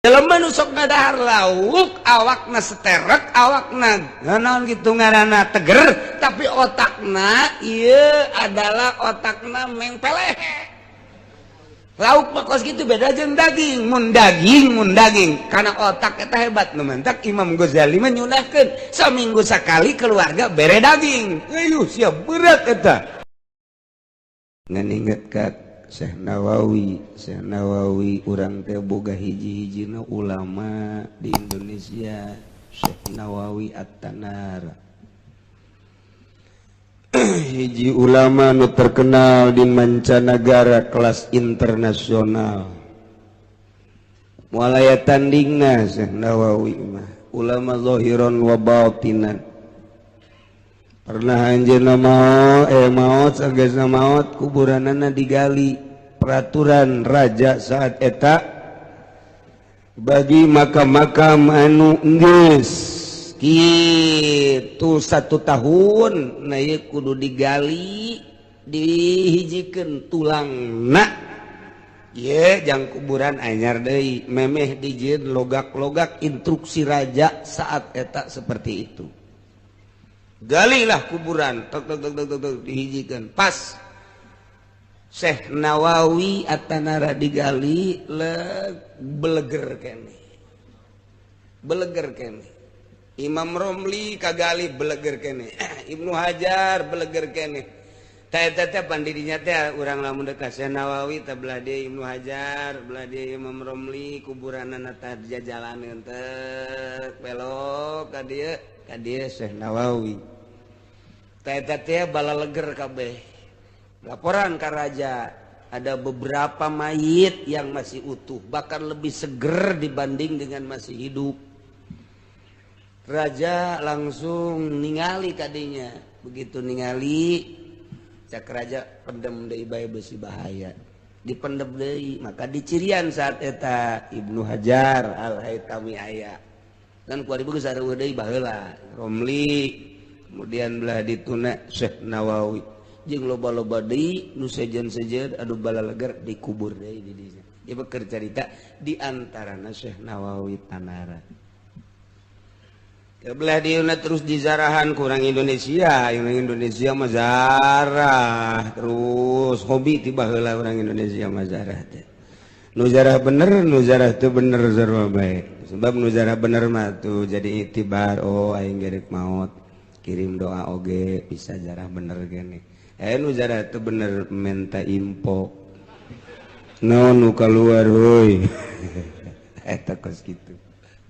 jelema nu sok ngadahar lauk awakna seterek awakna naon kitu ngaranna teger tapi otakna ieu adalah otakna mengpeleh. Lauk mah kos kitu beda jeung daging. Mun daging karena otak eta hebat nu mentak Imam Ghazali mah nyunahkeun saminggu sakali keluarga bere daging. Ayo sia berat eta. Ngan inget ka Syekh Nawawi urang teh boga hiji-hijina ulama di Indonesia, Syekh Nawawi At-Tanar. Hiji ulama nu terkenal di mancanagara kelas internasional. Mulai tandingna Syekh Nawawi mah ulama zahiran wa batinan. Pernah anjeunna maot sagesna maot kuburanana digali. Peraturan raja saat eta bagi makam-makam anu geus kitu 1 tahun na ieu kudu digali dihijikeun tulangna. Ieu jang kuburan anyar deui memeh dijieun logak-logak instruksi raja saat eta seperti itu. Galilah kuburan tok dihijikeun pas Syekh Nawawi At-Tanara digali beleger kene Imam Romli kagali beleger kene Ibnu Hajar beleger kene teh pandidinya teh urang lamun deuk ka Syekh Nawawi teh belah dia Ibnu Hajar belah dia Imam Romli kuburanana teh jalaneun teh belok ka dieu Syekh Nawawi teh balaleger kabeh. Laporan ke raja ada beberapa mayit yang masih utuh bahkan lebih seger dibanding dengan masih hidup. Raja langsung ningali kadinya, begitu ningali cak raja pendem deui bae beusi bahaya dipendem deui maka dicirian saat eta Ibnu Hajar Al-Haytami aya dan kuari beus sareueuh deui baheula Romli kemudian belah dituna Syekh Nawawi jeung loba-loba deui nu sejen-sejen adu balaleger dikubur deui di dieu. Ieu keur carita di antarana Syekh Nawawi Tanara. Belah dieuna terus dizarahan ku urang Indonesia, mah zarah terus hobi ti baheula urang Indonesia mah zarah teh. Nu zarah bener, nu zarah teu bener sarua bae. Sebab nu zarah bener mah tuh jadi itibar oh aing gerek maot. Kirim doa oge bisa zarah bener gini. Nu zarah itu bener minta info nu keluar hoi eta kos gitu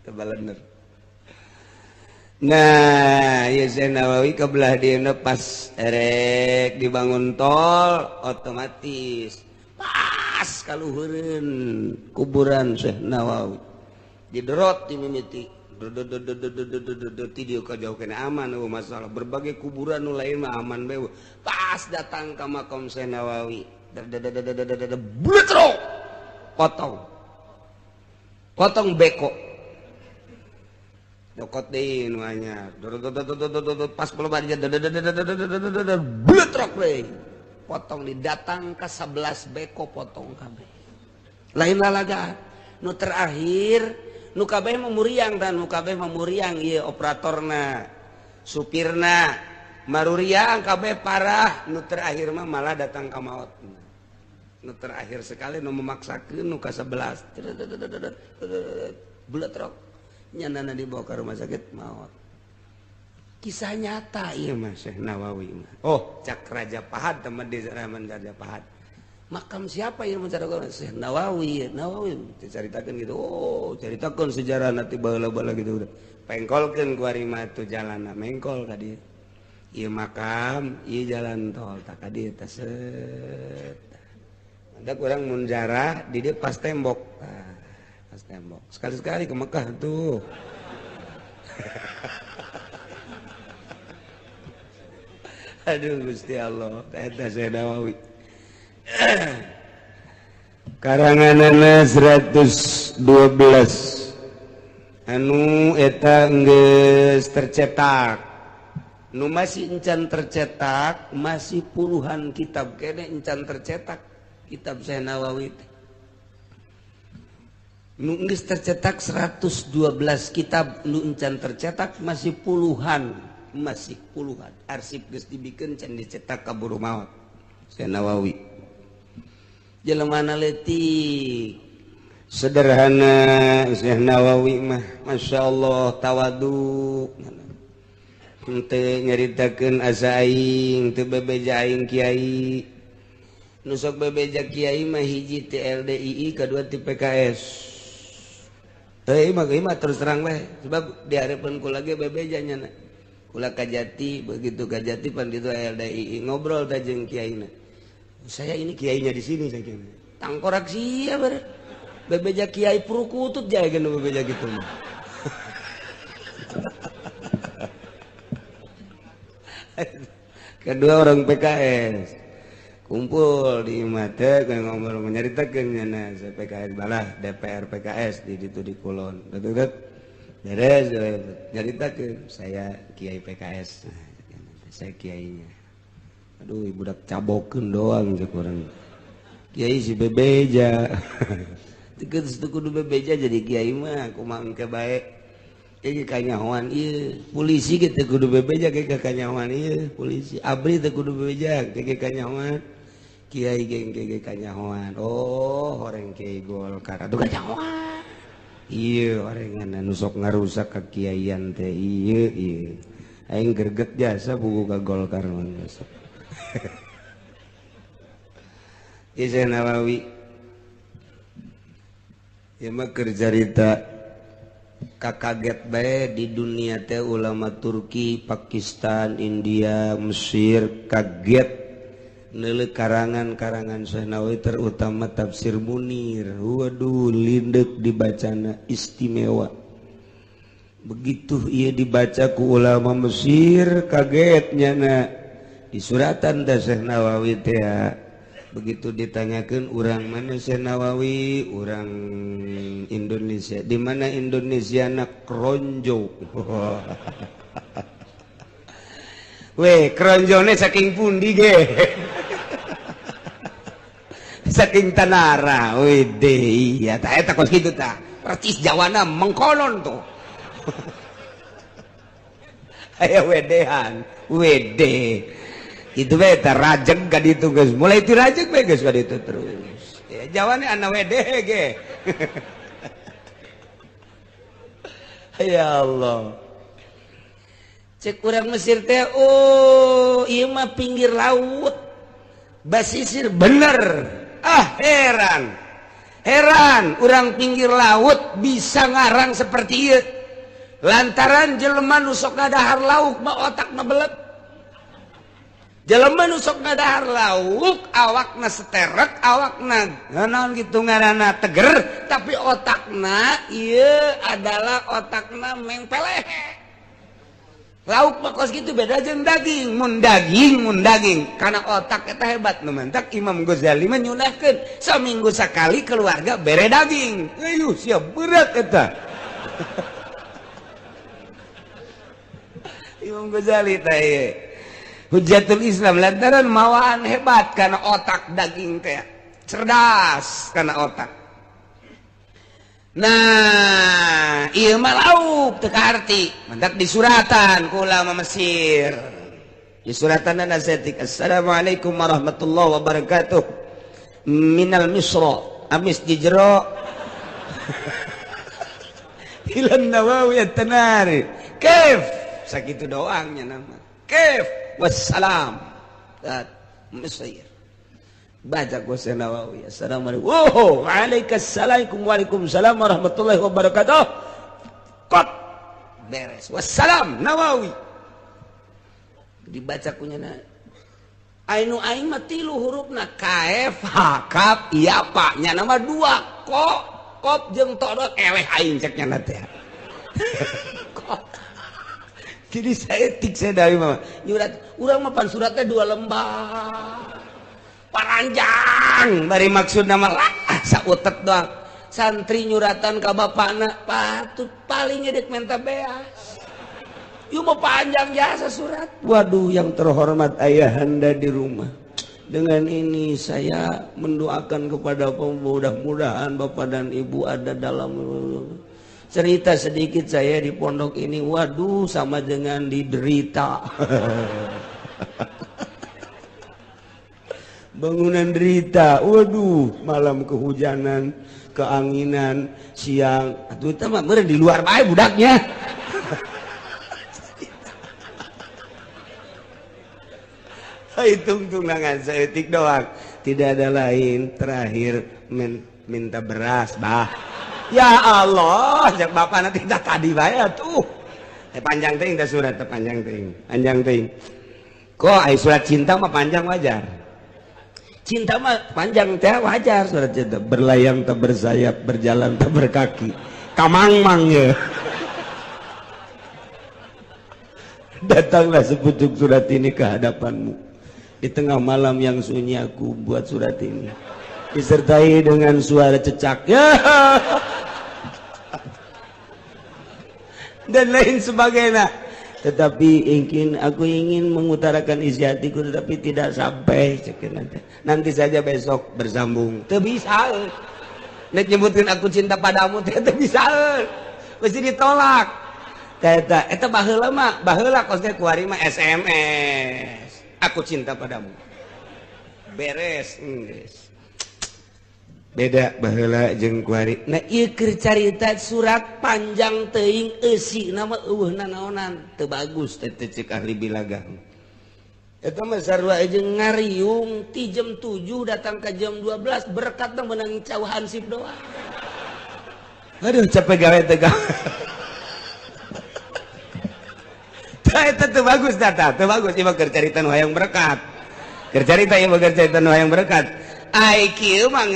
tebalener. Nah ya Syekh Nawawi kebelah dieuna pas erek dibangun tol otomatis pas kaluhureun kuburan Syekh Nawawi diderot di mimiti tidieu ka jauh kena aman masalah berbagai kuburan nu lain mah aman bae pas datang ka makam Syekh Nawawi bletrok potong beko dokot deui nu anyar pas pelebad bletrok deui potong didatang ka 11 beko potong kabeh lain lalagaan nu terakhir nu kabeh memuriang dan nu kabeh memuriang ieu operatorna supirna maruriang kabeh parah nu terakhir mah malah datang ka maot nu terakhir sekali nu memaksakeun nu ka 11 bletrok nyanana dibawa ke rumah sakit maot kisah nyata ieu mah Syekh Nawawi oh cak Raja Pahad teman di zaman Raja Pahad makam siapa yang menceritakan Syekh Nawawi diceritakan gitu oh ceritakan sejarah nanti baheula-baheula gitu udah pengkolkeun ku ari mah tu jalanna mengkol ka dieu ieu makam ieu jalan tol tak ka dieu teh set ada urang mun jarah di dieu pas tembok pas tembok sekali-sekali ke Mekah tuh aduh Gusti Allah eta Syekh Nawawi karanganana 112 anu eta geus tercetak nu masih encan tercetak masih puluhan kitab kene encan tercetak kitab Syekh Nawawi nu geus tercetak 112 kitab, nu encan tercetak masih puluhan, arsip geus dibikeun can dicetak kaburu maot. Syekh Nawawi jelemana leutik sederhana. Syekh Nawawi mah masyaallah tawadu, henteu nyaritakeun asa aing, teu bebeja aing kiai. Nu sok bebeja kiai mah hiji ti LDII, kadua ti PKS. Mah terus terang we, sebab dihareupeun kula ge bebeja nyana. Kula kajati, begitu kajati pan ditu LDII ngobrol teh jeung kiaina. Saya ini kiainya di sini saya kira. Tangkorak sia ber. Bebeja kiai purukutut jae geus bebeja kitu mah. Kedua orang PKS kumpul di mata ngomong menyaritakeun nyana PKS balah DPR PKS di ditu di Kulon. Betul beres nyaritakeun saya kiai PKS. Saya kiainya. Aduh budak cabokeun doang cek urang. Kiai si bebeja. Teu kudu bebeja jadi kiai mah kumaha engke bae. Ieu kanyahoan ieu polisi ge teu kudu bebeja ge kanyahoan ieu polisi. Abri teu kudu bebeja ge kanyahoan. Kiai ge kanyahoan. Oh, horeng kiai Golkar atuh kanyahoan. Ieu orengan anu sok ngarusak kakiaian teh ieu. Aing greget jasa buku ka Golkar mah. Syekh Nawawi ya mah keur carita kakaget bae di dunia teh ulama Turki, Pakistan, India, Mesir kaget neuleuk karangan-karangan Syekh Nawawi terutama tafsir Munir. Waduh lindek dibacana istimewa. Begitu ia dibaca ku ulama Mesir kaget nyana di suratan da Syekh Nawawi teh. Begitu ditanyakan urang mana Syekh Nawawi, urang Indonesia. Di mana Indonesia nak kronjo. Weh, kronjone saking pundi ge? Saking Tanara. Weh deh, iya tah eta kos kitu tah. Percis Jawana mengkonon tuh. Aya wedehan, wede. Itu beta rajeg ka ditu geus mulai ti rajeg we geus ka ditu terus ya jawane ana wedeh ge. Ya Allah cek urang Mesir teh oh ieu mah pinggir laut basisir bener. Heran urang pinggir laut bisa ngarang seperti ieu lantaran jelema nu sok ngadahar lauk mah otakna belet. Jelema nu sok ngadahar lauk awakna seterek, awakna naon kitu ngaranna teger, tapi otakna ieu adalah otakna mengpeleh. Lauk mah kos kitu beda jeung daging. Mun daging kana otak eta hebat nu mantak Imam Ghazali mah nyunahkeun saminggu sakali keluarga bere daging. Ayo sia berat eta. Imam Ghazali teh Hujatul Islam lantaran mawaan hebat karena otak daging teh cerdas karena otak. Nah ieu mah lauk teu kaarti mendak di suratan ku ulama Mesir. Di suratan nazatik assalamualaikum warahmatullahi wabarakatuh minal misra amis di jero ilan Nawawi at-Tanari kaif sakitu doangnya nama kaif wassalam Mesir baca ku Syekh Nawawi assalamualaikum waalaikumsalam warahmatullahi wabarakatuh kot beres wassalam Nawawi dibaca kunyana ainu aing mah tilu hurufna kaf hakap iya pak nya nama dua kop jeung todot eleh aing cek nya teh. Jadi saya etik saya dari mama nyurat urang mah pan suratnya 2 lembar paranjang bari maksud nama lah sautet doang santri nyuratan ka bapakna patut paling edek menta beas ieu mah panjang jasa surat. Waduh yang terhormat ayahanda di rumah Dengan ini saya mendoakan kepada mudah-mudahan Bapak dan Ibu ada dalam cerita sedikit saya di pondok ini. Waduh, sama dengan diderita. Bangunan derita. Waduh, malam kehujanan, keanginan, siang. Atuh teh mah meureun di luar bae budaknya. Hitung-hitung nangan seetik doang. Tidak ada lain. Terakhir minta beras, bah. Ya Allah, jak bapak nanti tak tadi bae tuh. Panjang teuing teh surat teh panjang teuing. Panjang teuing. Kok ai surat cinta mah panjang wajar. Cinta mah panjang teh wajar surat cinta. Berlayang tak bersayap, berjalan tak berkaki. Kamang-mang ya. Datanglah sepucuk surat ini ke hadapanmu. Di tengah malam yang sunyi aku buat surat ini. Disertai dengan suara cecak. Ya. Dan lain sebagainya. Tetapi aku ingin mengutarakan isi hatiku, tetapi tidak sampai. Nanti saja besok bersambung. Teu bisa. Nek nyebutin aku cinta padamu teu bisa. Mesti ditolak. Eta baheula mah, baheula kosnya kuari mah SMS. Aku cinta padamu. Beres, Inggris. Beda baheula jeung kuari. Nah, ieu keur carita surat panjang teuing eusi nama eueuhna naonan teu bagus teh ceuk ahli bilagang. Eta mah sarua jeung ngariung ti jam 7 datang ka jam 12 berkat teh meunang cauh hansip doang. Aduh capek gawe teh gawe. Eta teu bagus tata, teu bagus ieu mah keur carita nu hayang berkat. Keur carita ieu mah keur carita nu hayang berkat. Ai kieu mah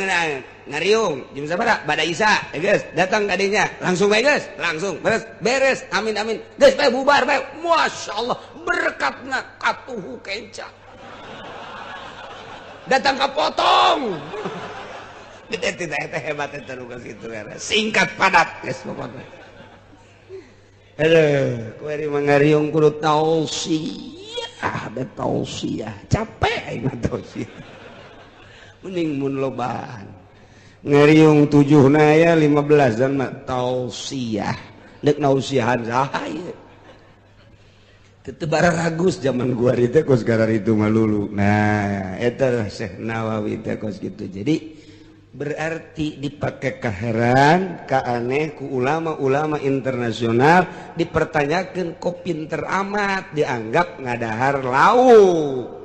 ngariung jam sabaraha? Bada Isya, geus datang ka dinya. Langsung bae geus, langsung beres. Amin amin. Geus bae bubar bae. Masyaallah berkatna katuhu kenca. Datang ka potong. Eta hebat eta nu kitu singkat padat geus pokona. Aduh, kuari mangariung kudu tausiah, ada tausiah. Capek aing mah tausiah. Mending mun lobaan. Ngariung 7 na aya 15 dan mah tausiah. Deuk nausiahan saha ieu? Teu bararagus zaman gua teh kos garar itu mah lulu. Nah, eta Syekh Nawawi teh kos kitu. Jadi berarti dipakai keheran, keaneh ku ulama-ulama internasional dipertanyakan kok pinter amat dianggap ngadahar lauk.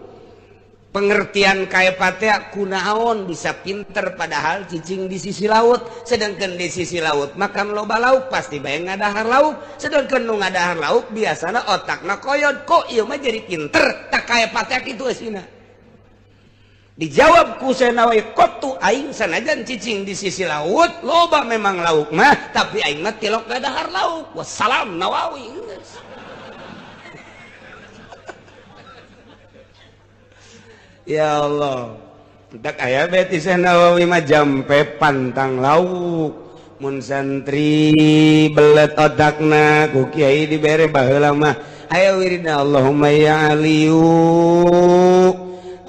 Pengertian kaya patea kunaon bisa pinter padahal cicing di sisi laut, sedangkan di sisi laut makan loba lauk pasti bae ngadahar lauk, sedangkan nu ngadahar lauk biasana otakna koyod. Kok ieu mah jadi pinter tak kaya patea kitu eusina. Dijawab ku Syekh Nawawi, kotu aing sanajan cicing di sisi laut loba memang lauk mah, tapi aing mah tilok ngadahar lauk. Wassalam Nawawi. Ya Allah, tak aya beti Syekh Nawawi mah jampe pantang lauk. Mun santri belet otakna ku kiai dibere baheula mah aya wiridna Allahumma ya aliyu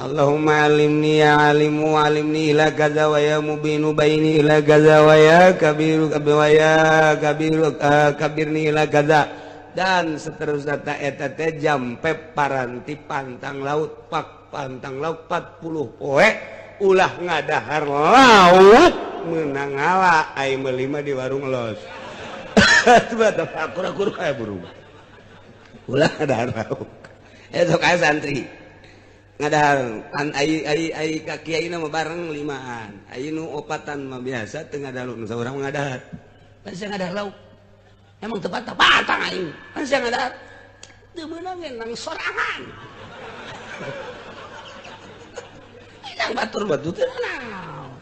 Allahumma alimni ya alimu alimni ila kaza wa ya mubinu baini ila kaza wa ya kabiru wa ya kabiru kabirni ila kaza dan seterusnya eta teh jampe paranti pantang laut pantang laut 40 poe ulah ngadahar laut meunang ngala ai meuli mah di warung los. Coba teh akur-akur aya burung. Ulah ngadahar laut. Eta kae santri. Ngadahar ai ka kiai na bareng 5an. Ai nu 4an mah biasa teu ngadahar nu saurang ngadahar. Pan sia ngadahar lauk. Emang teu patang aing. Pan sia ngadahar. Teu meunang nang sorangan. Nang batur-batur teh naon.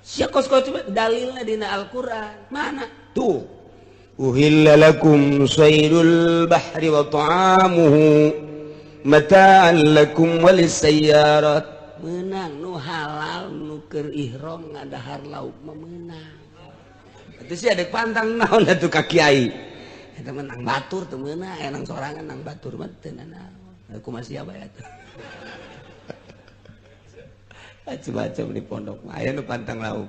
Sia kos-kos dalilna dina Al-Qur'an. Mana? Tuh. Uhilla lakum saydul bahri wa ta'amuhu mata'an lakum walisayyarat. Meunang nu halal nu keur ihram ngadahar lauk mah meunang. Atuh sia deuk pantang naon atuh ka kiai. Eta mah nang batur teu meunang, nang sorangan nang batur mah teu naon. Aku masih apa atuh. macam-macam di pondok aya nu pantang lauk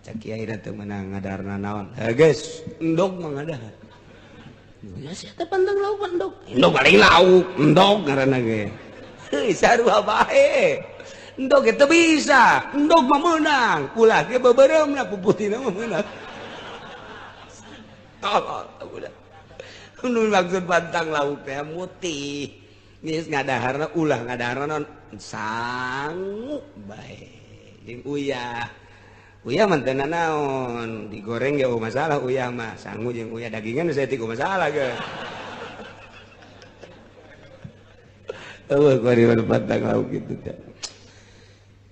cak kiai teh menang ngadarna naon guys endog mah ngadahar ya sia teh pantang lauk endog endog balik lauk endog ngaranna ge heuh sarua bae endog teh bisa endog mah meunang ulah ge bebereumna puputina mah meunang oh udah nu maksud pantang lauk teh mutih geus ngadaharna ulah ngadaharna sangu bae jeung uyah mah teu naon digoreng ge masalah uyah mah sangu jeung uyah dagingan saya tiku masalah ge eueuh kuari pantang lauk kitu teh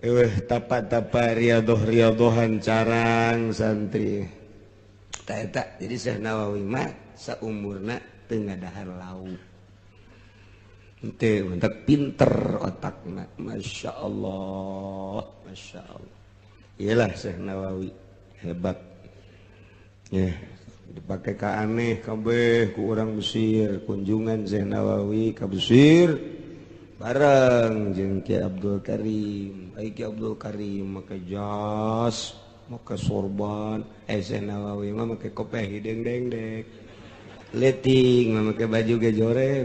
eueuh tapa-tapa riadoh-riadohan carang santri tah eta jadi Syekh Nawawi mah saumurna teu ngadahar lauk teu mentak pinter otakna masyaallah iyalah Syekh Nawawi hebat ya dipakai ka aneh kabeh ku urang Mesir kunjungan Syekh Nawawi ka Mesir bareng jeung Ki Abdul Karim Ki Abdul Karim make jas make sorban Syekh Nawawi mah make kopeh hideng dengdek leting mah make baju gejore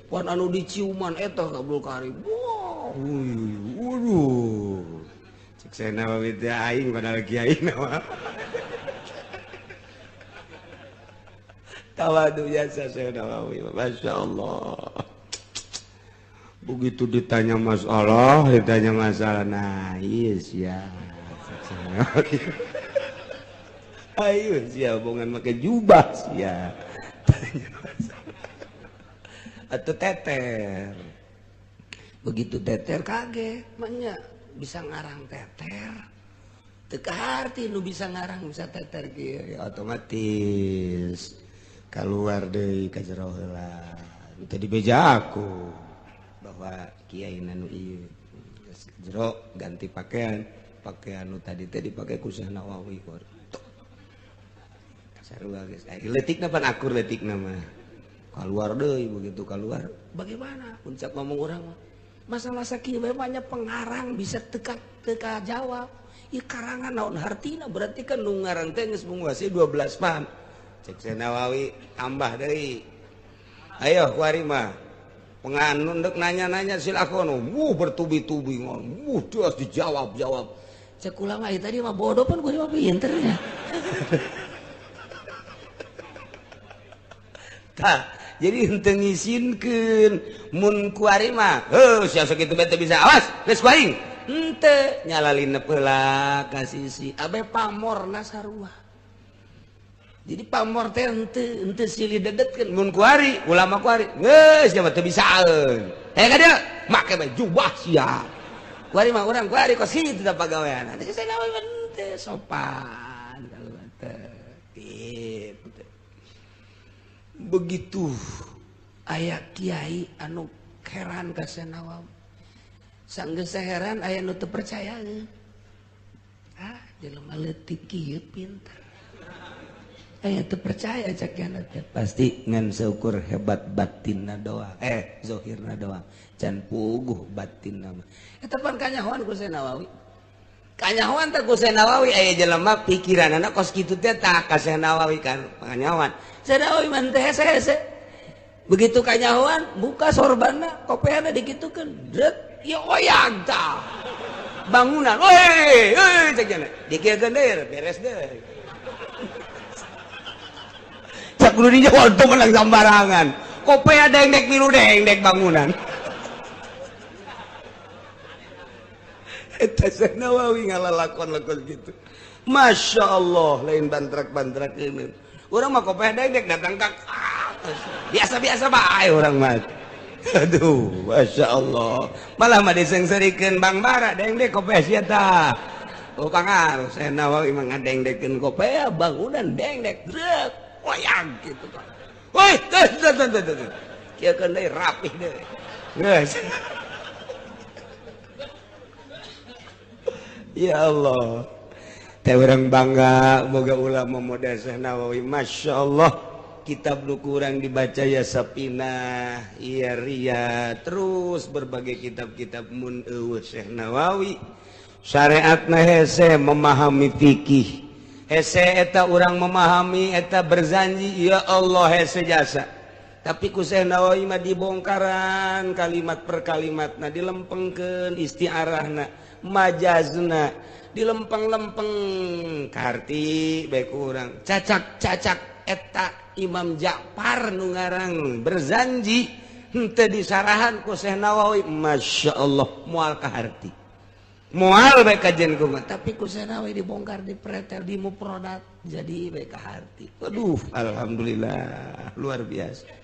pan anu diciuman eta Abdul Karim wah waduh cek Syekh Nawawi teh aing padahal kiai mah tawadu jasa Syekh Nawawi masyaallah begitu ditanya masalah nah iya siap ayo siap bongan make jubah siap atau teter begitu teter kaget maknya bisa ngarang teter teka arti nu bisa ngarang bisa teter kieu ya otomatis keluar deui ka jero heula tadi beja aku bahwa kiai nanu ieu jero ganti pakaian nu tadi teh dipake ku Syekh Nawawi sarua geus leutikna pan akur leutikna mah keluar deui begitu keluar bagaimana puncak ngomong urang mah masalah sakieu bae banyak pengarang bisa teka jawab ieu karangan naon hartina berarti kan nu ngarang teh geus menguasai 12 paham cek Syekh Nawawi tambah deui ayo kuari mah penganun dek nanya-nanya silakan bertubi-tubi terus dijawab cek ulang aja tadi mah bodoh pun gue mah pinter ya tah jadi henteu ngisinkeun mun kuari mah sia sakitu bete bisa awas geus kuaing henteu nyalalina heula ka sisi abe pamorna sarua jadi pamor teh henteu silih dedetkeun mun kuari ulama kuari geus nya teu bisaeun ka dieu make baju jubah sia kuari mah urang kuari kos kitu da pagawean teh saya naon teh sopan kalau teh gitu begitu aya kiai anu heran ka Syekh Nawawi sanggeus heran aya nu teu percaya jelema leutik kieu pinter aya teu percaya cakeana teh pasti ngan seukur hebat batinna doang zahirna doang can puguh batinna mah eta pan kanyahoan ku Syekh Nawawi kanyahoan teh ku Syekh Nawawi aya jelema pikiranna kos kitu teh tah ka Syekh Nawawi kan kanyahoan Syekh Nawawi mah teh hese begitu kanyahoan buka sorbanna kopeana dikitukeun dret ya oyang tah bangunan cek jana dikiekeun deui beres deui cak kudu dijawab tuh menang sambarangan kopea dengdek milu dengdek bangunan eta Syekh Nawawi ngalalakon-lakon gitu Masya Allah lain bantrak-bantrak ini orang mah kopea dengdek datang kak biasa-biasa bae orang mah aduh Masya Allah malah mah disengserikeun Bang Bara dengdek kopea sia tah pangaruh Syekh Nawawi mah ngadengdekeun kopea bangunan dengdek drek wayang gitu kan. Woi, kieu kan deui rapih deui. Geus. Ya Allah. Teh urang bangga boga ulama model Syekh Nawawi. Masyaallah. Kitab lu kurang dibaca ya Sapinah, iya Ria, terus berbagai kitab-kitab mun eueuh Syekh Nawawi. syariatna hese memahami fikih, hese eta urang memahami eta berzanji ya Allah hese jasa. Tapi ku Syekh Nawawi mah dibongkaran kalimat per kalimatna, dilempengkeun istiarahna, majazna, dilempeng-lempeng karti baik urang. Cacak-cacak eta Imam Ja'far nu ngarang berzanji henteu disarahan ku Syekh Nawawi, Masya Allah moal kaharti. Moal baik kajian kumat, tapi ku Syekh Nawawi dibongkar, dipretel, dimufrodat, jadi baik kaharti. Waduh, alhamdulillah luar biasa.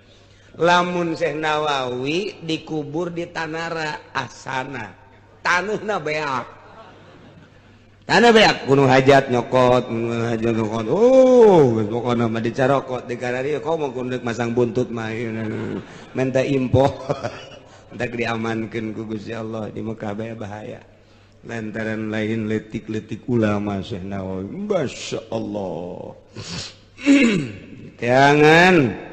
Lamun Syekh Nawawi dikubur di Tanara Asana, tanahna beak, tanah beak, gunung hajat nyokot, hajat nyokot, pokoknya mah dicarokot di karari, kau mau kundek masang buntut mah, minta impo, tak diamankan ku Gusti Allah di Mekah bahaya. Lantaran lain letik-letik ulama Syekh Nawawi, Masya Allah. Jangan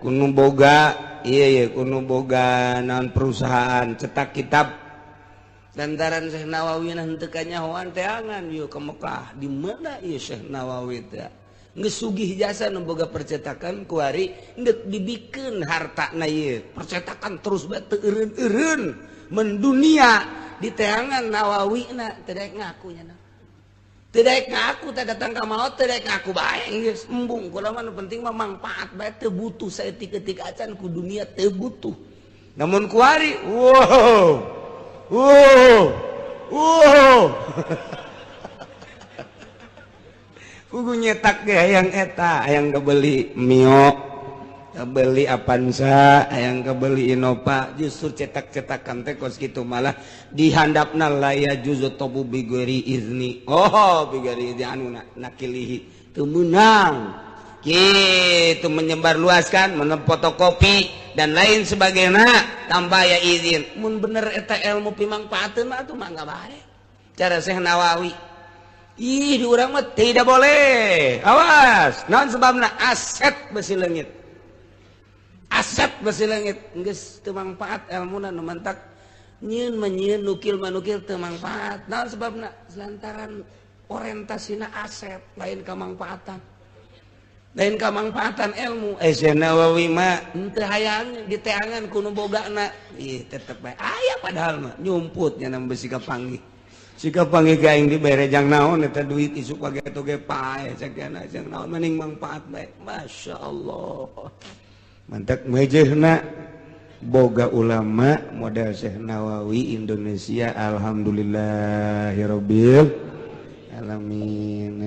kuno boga, iya kuno boga naon perusahaan cetak kitab. Lantaran Syekh Nawawi henteu kanyahoan teangan yeuh ke Mekah. Di mana ieu Syekh Nawawi teh? Geus sugih jasa nu boga percetakan kuari geus dibikeun hartana ieu. Percetakan terus bae teu eureun-eureun mendunia di teangan Nawawina teu daek ngaku nya. Teu daek ngaku teh datang ka maot teu daek ngaku bae geus embung. Kunaon mah nu penting mah manfaat bae teu butuh saeutik-eutik acan ku dunia teu butuh. Namun kuari kudu nyetak ge hayang eta, hayang kebeli Mio, kebeli Avanza, hayang kebeli Innova, justru cetak-cetakan teh kos kitu malah dihandapna laya juzu tobu bigori izni. Oh, bigori izni anu nakilihi teu meunang. Kitu menyebar luaskan, fotokopi dan lain sebagainya tanpa ya izin. Mun bener eta ilmu pimangpaateun mah atuh mangga bae. Cara Syekh Nawawi. Ih, di urang mah tidak boleh. Awas, naon sebabna? Aset besi leungit. Aset besi leungit geus teu mangpaat ilmuna nu mantak nyieun mah nyieun, nukil mah nukil teu mangpaat. Naon sebabna? Lantaran orientasina aset lain kamangpaatan. Lain kamangpaatan ilmu. Syekh Nawawi mah henteu hayang diteangan ku nu bogana. Ih, tetep bae aya padahal mah nyumput nya nam besi kapanggih. Sika panggih ka aing diberejang naon eta duit isuk page toge pae sakiana jeung naon mending mangpaat bae. Masya Allah. Mantak mejehna boga ulama model Syekh Nawawi Indonesia, alhamdulillahirabbil alamin.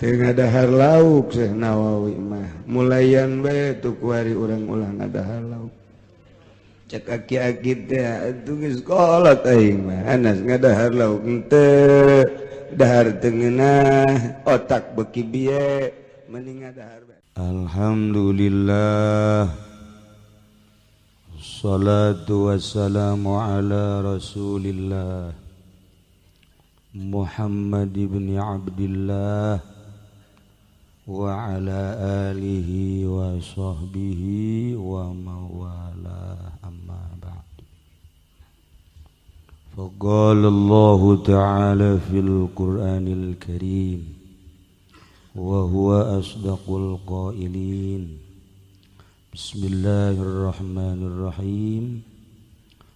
Teu ngadahar lauk Syekh Nawawi mah. Mulayan bae tu kuari urang ulah ngadahar lauk. Cek aki-aki teh atuh geus kolot aing mah. Anas ngadahar lauk henteu. Dahar teu ngeunah, otak beuki bieu, mending ngadahar bae. Alhamdulillah. Wassalatu wassalamu ala Rasulillah Muhammad ibn Abdillah wa ala alihi wa sahbihi wa mawala, amma ba'd. Faqala Allah ta'ala fil Qur'anil Karim wa huwa asdaqul qailin. Bismillahirrahmanirrahim.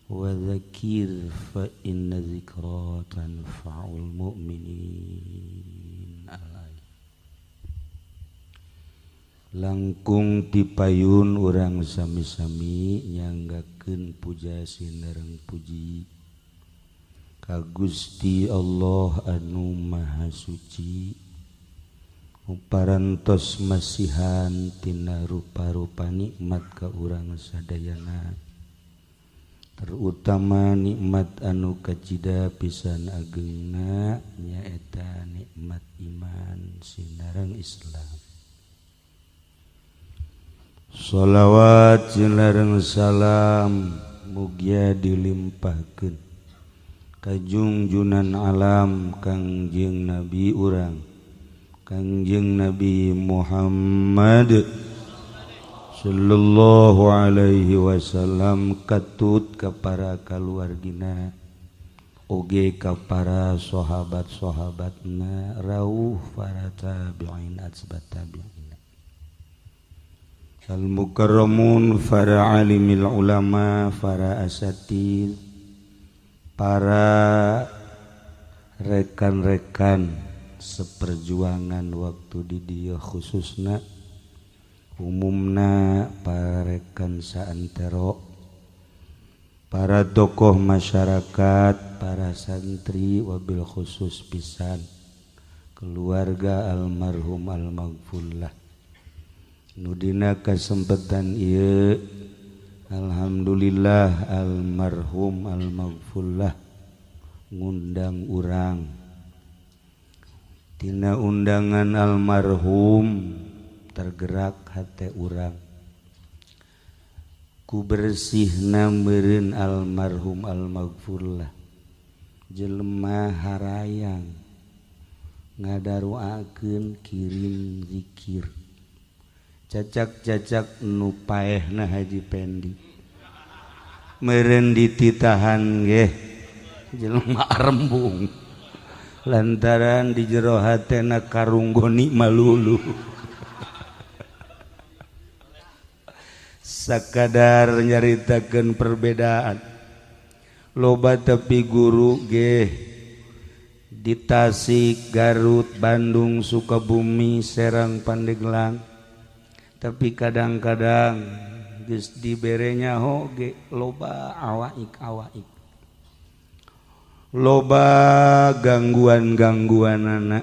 Wa dzakir fa inna dzikra tanfa'ul mu'minin. Langkung tipayun urang sami-sami nyanggakeun puja sinereng puji ka Gusti Allah anu Maha Suci, parantos masihan tina rupa-rupa nikmat ka urang sadayana, terutama nikmat anu kacida pisan ageungna nyaeta nikmat iman sinereng Islam. Shalawat jilareng salam mugia dilimpahkeun ka junjunan alam Kangjeng Nabi urang Kangjeng Nabi Muhammad sallallahu alaihi wasallam, katut ka para kaluargina oge ka para sahabat-sahabatna rauh para tabi'in atsbat tabi'in al mukarramun para alimil ulama para asatid para rekan-rekan seperjuangan waktu di dieu khususna umumna para rekan saantero para tokoh masyarakat, para santri, wabil khusus pisan keluarga almarhum almaghfurlah. Nudina kesempatan ieu alhamdulillah almarhum almaghfurlah ngundang urang. Tina undangan almarhum tergerak hate urang. Ku bersihna meureun almarhum almaghfurlah jelema harayang ngadaruakeun kirim zikir cacak-cacak nu paehna Haji Pendi meureun dititahan ge jelema rembung lantaran di jero hatena karunggoni malulu sakadar nyaritakeun perbedaan loba tapi guru ge di Tasik, Garut, Bandung, Sukabumi, Serang, Pandeglang tapi kadang-kadang geus diberenya hoge loba awaik loba gangguan-gangguanana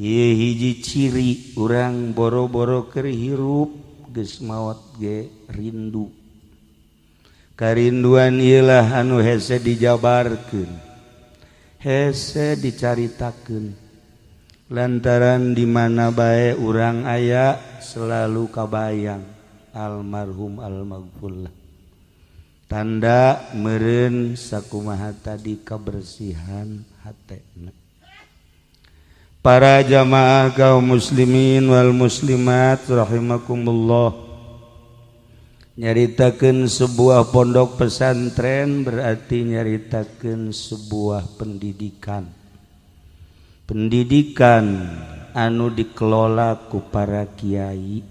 ieu hiji ciri urang boro-boro keur hirup geus maot ge rindu karinduan ieulah anu hese dijabarkeun hese dicaritakeun lantaran di mana bae urang aya selalu kabayang almarhum almaghfurlah tanda meureun sakumaha tadi kabersihan hatena. Para jamaah kaum muslimin wal muslimat rahimakumullah, nyaritakeun sebuah pondok pesantren berarti nyaritakeun sebuah pendidikan anu dikelola ku para kiai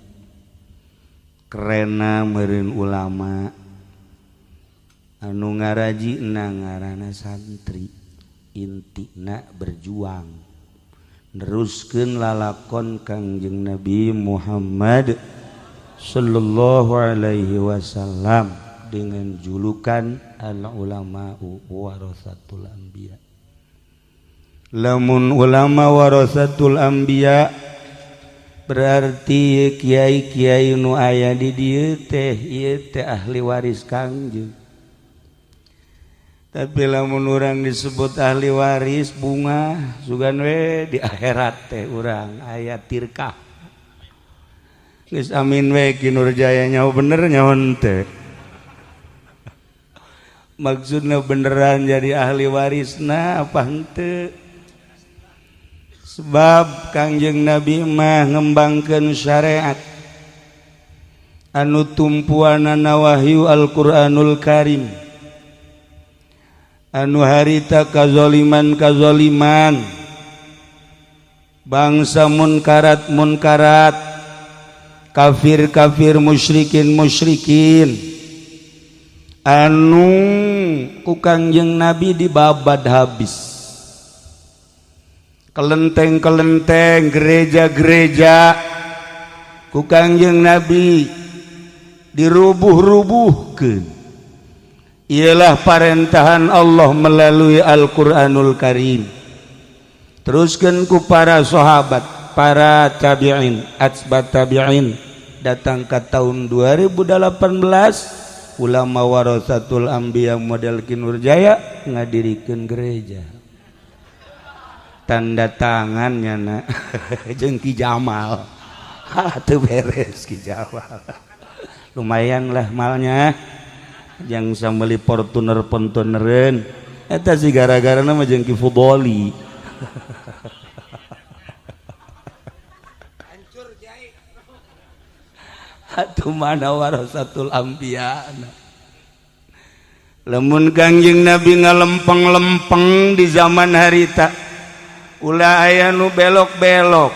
kerena meureun ulama anu ngarajina ngaranna santri intina berjuang neruskeun lalakon Kangjeng Nabi Muhammad sallallahu alaihi wasallam dengan julukan al ulama'u warasatul anbiya. Lamun ulama warasatul anbiya berarti kiai-kiai nu aya di dieu teh ahli waris Kangjeng. Tapi lamun urang disebut ahli waris bunga sugan we di akhirat teh urang aya tirkah geus amin we Ki Nurjaya nyaho bener nyaho teh maksudna beneran jadi ahli warisna apa henteu sebab Kangjeng Nabi mah ngembangkeun syariat anu tumpuanana wahyu Al-Qur'anul Karim anu harita kazoliman bangsa munkarat kafir musyrikin anu ku Kangjeng Nabi dibabad habis kelenteng gereja ku Kangjeng Nabi dirubuh-rubuhkeun. Ialah perintahan Allah melalui Al-Quranul Karim. Teruskan ku para sahabat, para tabi'in, atsbat tabi'in datang ke tahun 2018 ulama warasatul anbiya model Ki Nurjaya ngadirikeun gereja. Tanda tangannya na jeung Ki Jamal. Teu beres Ki Jamal. Lumayan lah malnya. Yang sambeli Fortunereun eta si gara-gara nama jeung Ki Fudoli hancur jai atuh mana warasatul anbiya Lamun Kangjeng Nabi ngalempeng-lempeng di zaman harita ulah aya nu belok-belok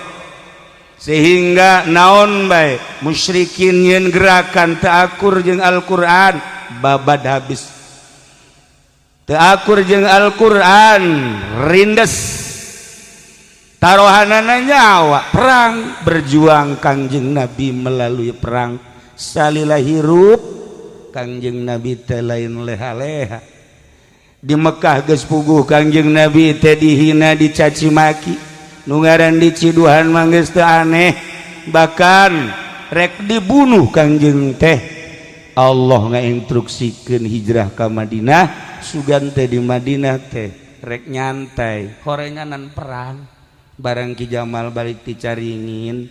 sehingga naon bae musyrikin yen gerakan teu akur jeung Al-Qur'an babad habis. Teu akur jeung Al-Qur'an rindes taruhanana nyawa perang berjuang Kangjeng Nabi melalui perang salila hirup Kangjeng Nabi teh lain leha-leha. Di Mekah geus puguh Kangjeng Nabi teh dihina dicaci maki. Nu ngaran diciduhan mah geus teu aneh. Bahkan rek dibunuh Kangjeng teh. Allah ngainstruksikeun hijrah ka Madinah, sugan teh di Madinah teh rek nyantai, horenganan perang. Barang Ki Jamal balik dicaringin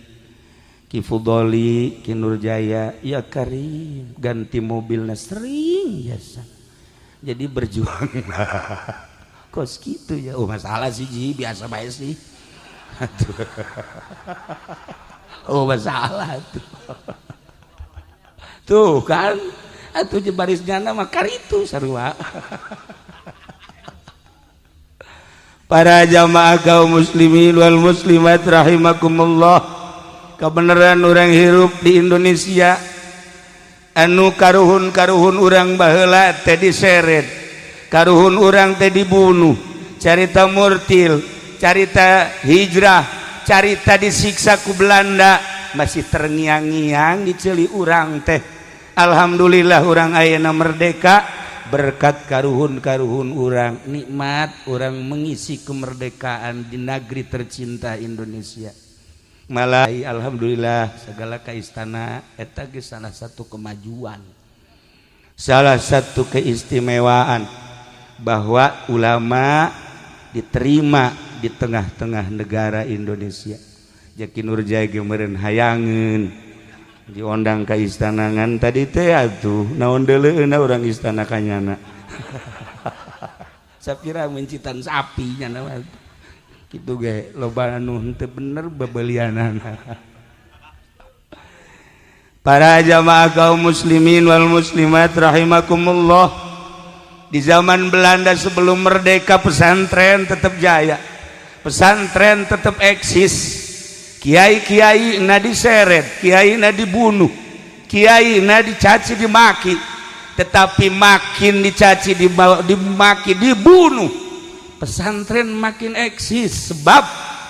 Ki Fudoli, Ki Nurjaya, ya Karim ganti mobilnya sering biasa. Jadi berjuang. Kos gitu ya. Oh masalah sih Ji, biasa bae sih. Oh masalah tuh. Tuh kan, atuh barisnya nama karitu sarua. Para jamaah kaum muslimin wal muslimat rahimakumullah. Kebenaran orang hirup di Indonesia anu karuhun-karuhun orang baheula teh diseret, karuhun orang teh dibunuh, carita murtil, carita hijrah, carita disiksa ku Belanda masih terngiang-ngiang diceli urang teh. Alhamdulillah urang ayeuna merdeka berkat karuhun-karuhun urang, nikmat urang mengisi kemerdekaan di negeri tercinta Indonesia. Malah alhamdulillah segala kaistana eta ge salah satu kemajuan, salah satu keistimewaan bahwa ulama diterima di tengah-tengah negara Indonesia. Jaki Nurjaya ge meureun hayangeun diondang ka istana ngan tadi teh atuh naon deuleueuna urang istana kanyana. Sapira mencitan sapi nya nama kitu ge loba anu henteu bener babelianana. Para jamaah kaum muslimin wal muslimat rahimakumullah, di zaman Belanda sebelum merdeka pesantren tetap jaya, pesantren tetap eksis. Kiai-kiai na diseret, kiai na dibunuh, kiai na dicaci dimaki, tetapi makin dicaci dimaki dibunuh pesantren makin eksis sebab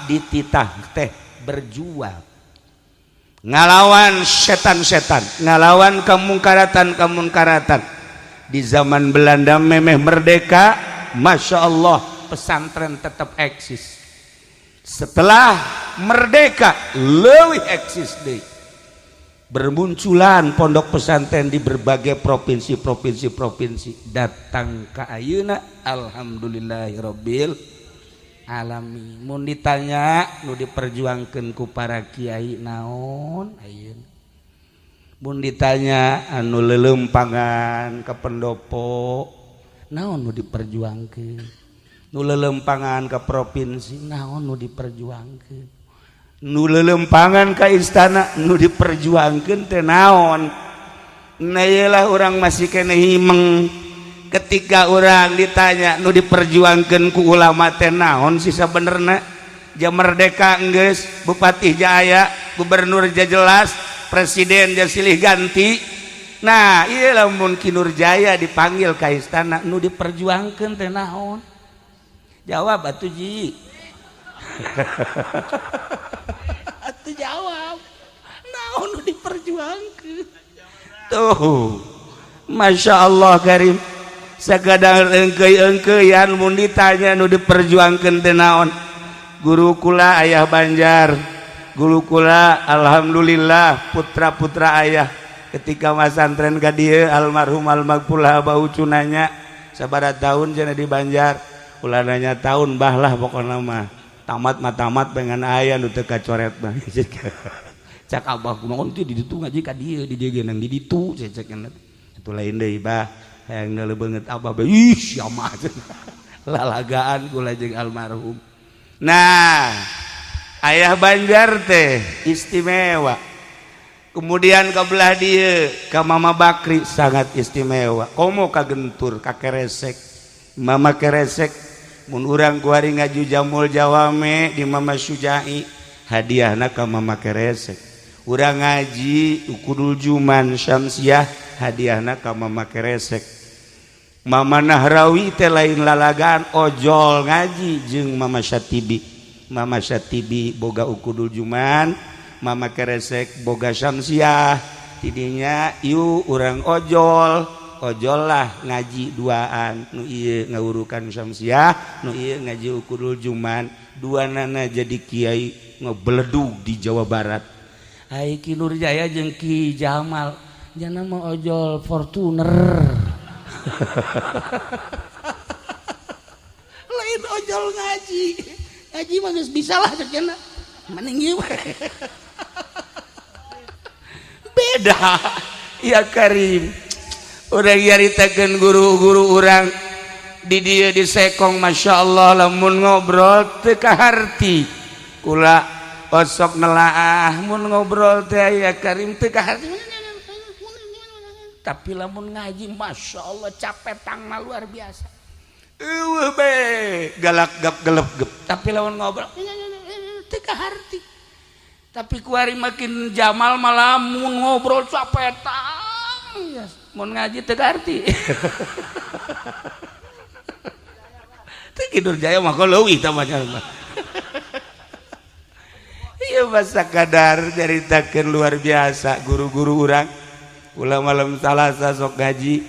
dititah teh berjuang ngalawan setan-setan, ngalawan kemungkaratan di zaman Belanda memeh merdeka. Masya Allah pesantren tetap eksis. Setelah merdeka leuwih eksis deui, bermunculan pondok pesantren di berbagai provinsi datang ke ayeuna alhamdulillahirabbil alamin. Mun ditanya nu diperjuangkeun ku para kiai naon ayeuna, mun ditanya anu leuleumpangan ka pendopo naon nu diperjuangkeun, nu leuleumpangan ka provinsi naon nu diperjuangkeun, nu leuleumpangan ka istana nu diperjuangkeun teh naon. Nah iyalah orang masih kena himeng ketika orang ditanya nu diperjuangkeun ku ulama teh naon sih sabenerna. Jam merdeka geus bupati jaya, gubernur ja jelas, presiden ja silih ganti. Nah iyalah mun Ki Nurjaya dipanggil ka istana nu diperjuangkeun teh naon. Jawab atuh Ji. Atuh jawab naon nu diperjuangkeun tuh. Masya Allah Karim, sagadang engkeuy-engkeuyan mun ditanya nu diperjuangkeun teh naon. Guru kula ayah Banjar, guru kula alhamdulillah putra-putra ayah ketika masantren ka dieu almarhum almagfulah bau cunanya sabaraha tahun cenah di Banjar. Ulah nanya tahun bah lah pokokna mah tamat pengen aya nu teu kacoret mah. Cak abah kunaon teh di ditu ngaji ka dieu di dieu ge nang di ditu cek itu lain deui bah hayang neuleuh beungeut abah bae ih sia mah lalagaan kula jeung almarhum. Nah ayah Banjar teh istimewa Kemudian kabelah dia ka Mama Bakri sangat istimewa. Komo ka gentur ka keresek. Mama keresek mun urang kuari ngaju jamul jawame di Mama Syujai hadiahna ka Mama keresek. Urang ngaji ukudul juman syamsiah hadiahna ka Mama keresek. Mama Nahrawi teh lain lalagaan ojol ngaji jeung Mama Syatibi. Mama Syatibi boga ukudul juman, Mama keresek boga syamsiah. Tidinya ieu urang ojol lah ngaji duaan, nu ieu ngawurukan syamsiah, nu ieu ngaji ukudul juman. Duanana jadi kiai ngebeledug di Jawa Barat. Ai Ki Nurjaya jeung Ki Jamal, jangan mah ojol Fortuner. Lain ojol ngaji mah geus bisa lah cenah mending ieu beda ya Karim. Urang nyaritakeun guru-guru urang di dieu di Sekong, Masya Allah lamun ngobrol teu kaharti kula osok nelaah mun ngobrol teh ya Karim teu kaharti. Tapi lamun ngaji Masya Allah capetang mah luar biasa. Be galak gap gelep gep. Tapi lamun ngobrol teu kaharti. Tapi kuari makin Jamal malah mun ngobrol capetang. Mun ngaji teu kaharti. Teu Ki Nurjaya mah leuwih tah mah. Ieu mah sakadar nyaritakeun luar biasa guru-guru urang. Ulah malam Salasa sok ngaji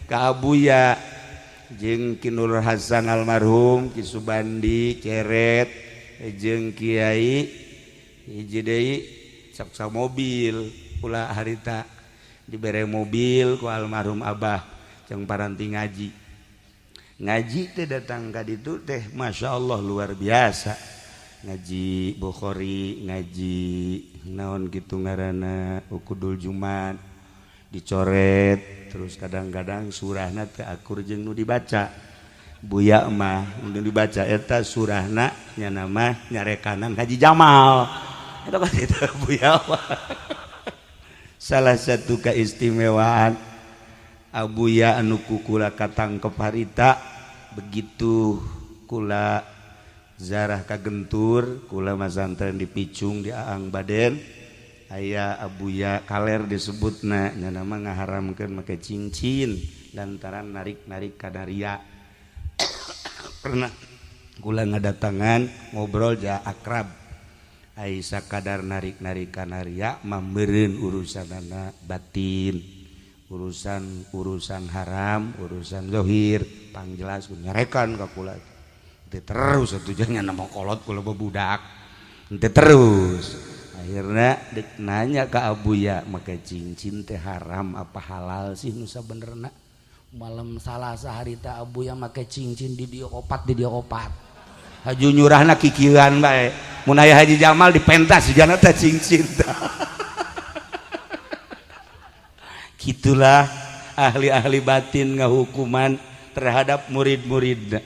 ka Abuya jeung Ki Nur Hasan almarhum, Ki Subandi Ceret jeung Kiai hiji deui saksa mobil. Ulah harita dibere mobil ku almarhum Abah jeung paranti ngaji. Ngaji teh datang ka ditu teh Masya Allah luar biasa. Ngaji Bukhari, ngaji naon kitu ngaranna ukudul juman. Dicoret terus kadang-kadang surahna teu akur jeung nu dibaca. Buya mah nu dibaca eta surahna nya nama nyarekanan Haji Jamal. Eta kan itu Buya mah. Salah satu keistimewaan Abuya anu kula katangkep harita begitu kula zarah ka Gentur, kula masantren di Picung di Aang Baden. Aya Abuya kaler disebutna nya nama ngaharamkeun make cincin lantaran narik-narik kadaria. Pernah kula ngadatangan ngobrol ja akrab. Ai sakadar narik-narik kadaria mah meureun urusanana batin. Urusan haram, urusan zahir, pangjelas nyarekan ka kula. Teu terus atuh nya nama kolot kula babudak. Teu terus. Akhirnya dek nanya ke Abuya make cincin teh haram apa halal sih nu sabenerna. Malam Salasa harita Abuya make cincin di dia opat haju nyurahna kikieuan bae mun aya Haji Jamal dipentas jana teh cincin. Gitulah ahli-ahli batin ngahukuman terhadap murid-muridna.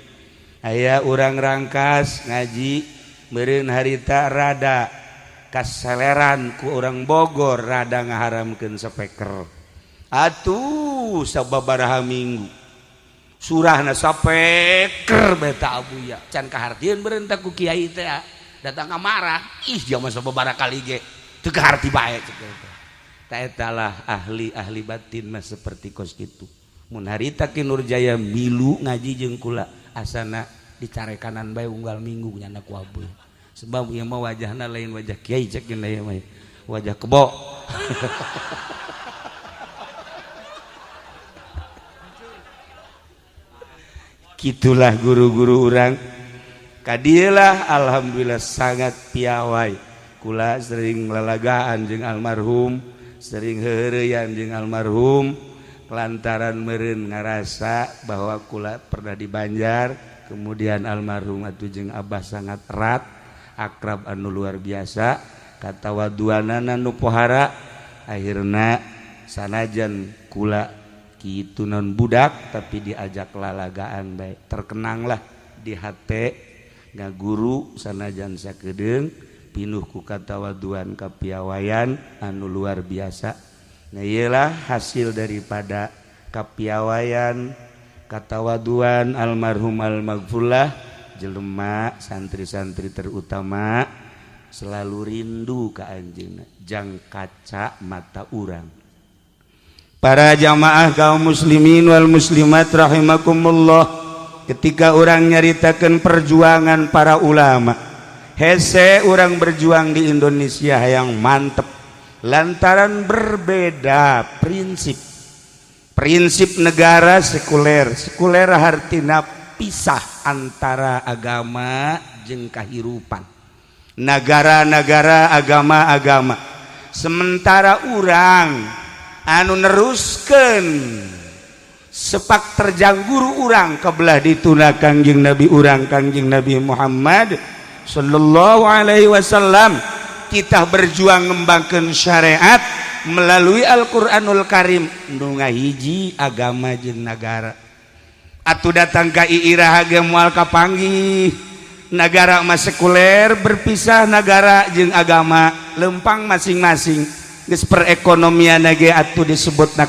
Aya urang rangkas ngaji meureun harita rada kaseleran ku orang Bogor rada ngaharamkeun speaker. Atuh sababaraha minggu surahna speaker beta Abuya can kahartieun beureun ku kiai teh datang amarah ih jama sababaraha kali ge teu kaharti bae cek eta. Ta etalah ahli batin mah seperti kos kitu. Mun harita Ki Nurjaya milu ngaji jeung kula asana dicarekanan bae unggal minggu nyana ku Abuya. Sebab ieu mah wajahna lain wajah kiai cek cenah ieu mah wajah kebo. Gitulah guru-guru urang. Kadieulah alhamdulillah sangat piawai. Kula sering lalagaan jeung almarhum, sering heureuyan jeung almarhum lantaran meureun ngarasa bahwa kula pernah di Banjar, kemudian almarhum atuh jeung Abah sangat erat. Akrab anu luar biasa kata waduanana nu pohara. Akhirna sanajan kula kitu non budak tapi diajak lalagaan baik terkenanglah di hate ngaguru sanajan sakedeung pinuh ku katawaduan kapiawayan anu luar biasa. Nah iyalah hasil daripada kapiawayan katawaduan almarhum almaghfurlah jelema santri-santri terutama selalu rindu ka anjeunna jang kaca mata urang. Para jamaah kaum muslimin wal muslimat rahimakumullah, ketika orang nyaritakeun perjuangan para ulama, hese orang berjuang di Indonesia yang mantep lantaran berbeda prinsip negara sekuler artina pisah antara agama jeung kahirupan, negara-negara agama-agama, sementara urang anu neruskeun sepak terjang guru urang kabelah dituna Kangjeng Nabi urang Kangjeng Nabi Muhammad sallallahu alaihi wasallam. Kita berjuang ngembangkeun syariat melalui Al-Qur'anul Karim nu ngahiji agama jeung nagara. Atuh datang ka iiraha ge moal kapanggih negara mah sekuler berpisah negara jeung agama lempang masing-masing. Geus perekonomian ge atuh disebutna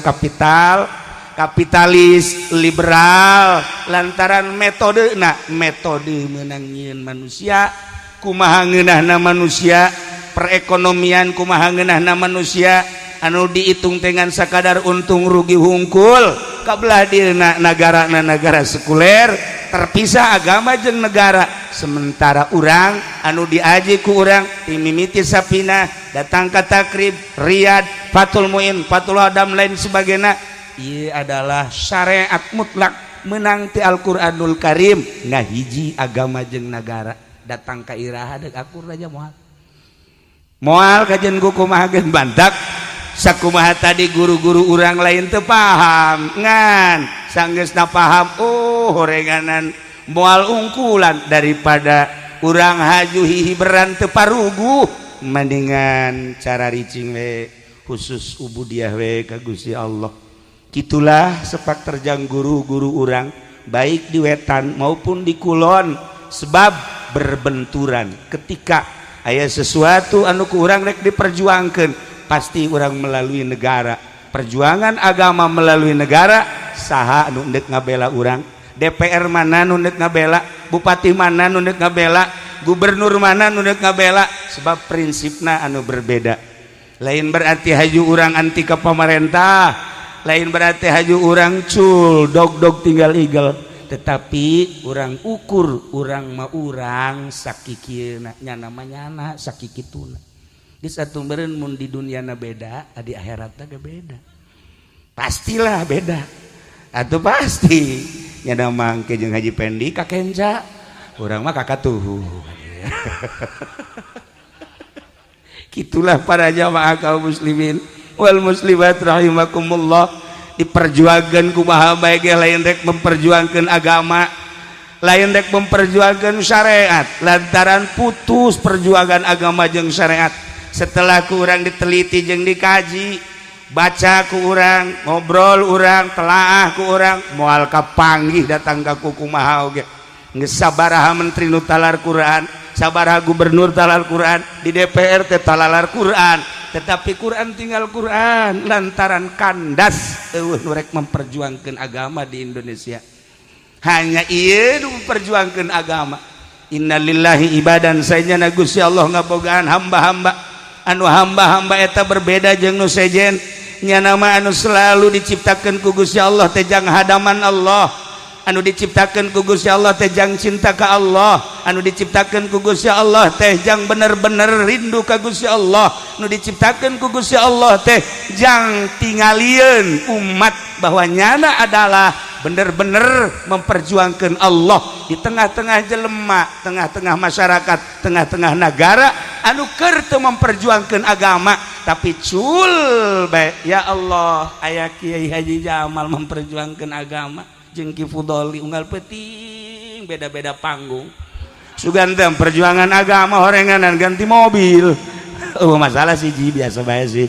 kapitalis liberal lantaran metode meunang nyieun manusia kumaha ngeunahna manusia, perekonomian kumaha ngeunahna manusia anu dihitung dengan sakadar untung rugi hungkul kabelah dieuna negara sekuler terpisah agama jeung negara. Sementara urang anu diaji ku urang timimiti sapina datang ka takrib riyad fatul muin fatul adam lain sebagainya, ieu adalah syariat mutlak menang ti Al-Qur'anul Karim ngahiji agama jeung negara. Datang ka iraha deuk akur aja moal kajen ku kumaha geus bantak sakumaha tadi guru-guru urang lain teu paham ngan sanggeusna paham horenganan moal ungkulan daripada urang haju hihiberan teu paruguh mendingan cara ricing we khusus ubudiah we ka Gusti Allah. Kitulah sepak terjang guru-guru urang baik di wetan maupun di kulon, sebab berbenturan ketika aya sesuatu anu ku urang rek diperjuangkeun pasti urang melalui negara. Perjuangan agama melalui negara saha anu endek ngabela urang, DPR mana nu neuk ngabela, bupati mana nu neuk ngabela, gubernur mana nu neuk ngabela, sebab prinsipna anu berbeda. Lain berarti haju urang anti ka pamarentah, lain berarti haju urang cul dog tinggal igel, tetapi urang ukur urang mah urang sakikieuna nya namanya sakikituna. Geus atuh meureun mun di duniana beda, di akhiratna ge beda. Pastilah beda. Atuh pasti. Nya mangke jeung Haji Pendi ka Kenca, urang mah kakatuhu. Kitulah para jamaah kaum muslimin wal muslimat rahimakumullah, diperjuangkeun kumaha bae ge lain rek memperjuangkeun agama, lain rek memperjuangkeun syariat lantaran putus perjuangan agama jeung syariat. Setelah ku urang diteliti jeung dikaji, baca ku urang, ngobrol urang, telaah ku urang, moal kapanggih datang ka kumaha oge. Geus sabaraha menteri nu talar Quran, sabaraha gubernur talar Quran, di DPR teh talar Quran, tetapi Quran tinggal Quran lantaran kandas eueuh nu rek memperjuangkeun agama di Indonesia. Hanya ieu nu memperjuangkeun agama. Innalillahi ibadan sayyidina Gusti Allah ngabogaan hamba-hamba anu hamba-hamba eta berbeda jeung nu sejen nya nama anu selalu diciptakeun ku Gusti Allah teh jang hadaman Allah, anu diciptakeun ku Gusti Allah teh jang cinta ka Allah, anu diciptakeun ku Gusti Allah teh jang bener-bener rindu ka Gusti Allah, anu diciptakeun ku Gusti Allah teh jang tingalieun umat bahwa nyana adalah bener-bener memperjuangkan Allah di tengah-tengah jelema, tengah-tengah masyarakat, tengah-tengah negara anu keur teu memperjuangkan agama tapi cul bae. Ya Allah, aya Kiai Haji Jamal memperjuangkan agama jeung Ki Fudoli unggal peuting beda-beda panggung. Sugan teh perjuangan agama horenganan ganti mobil. Masalah siji biasa bae sih.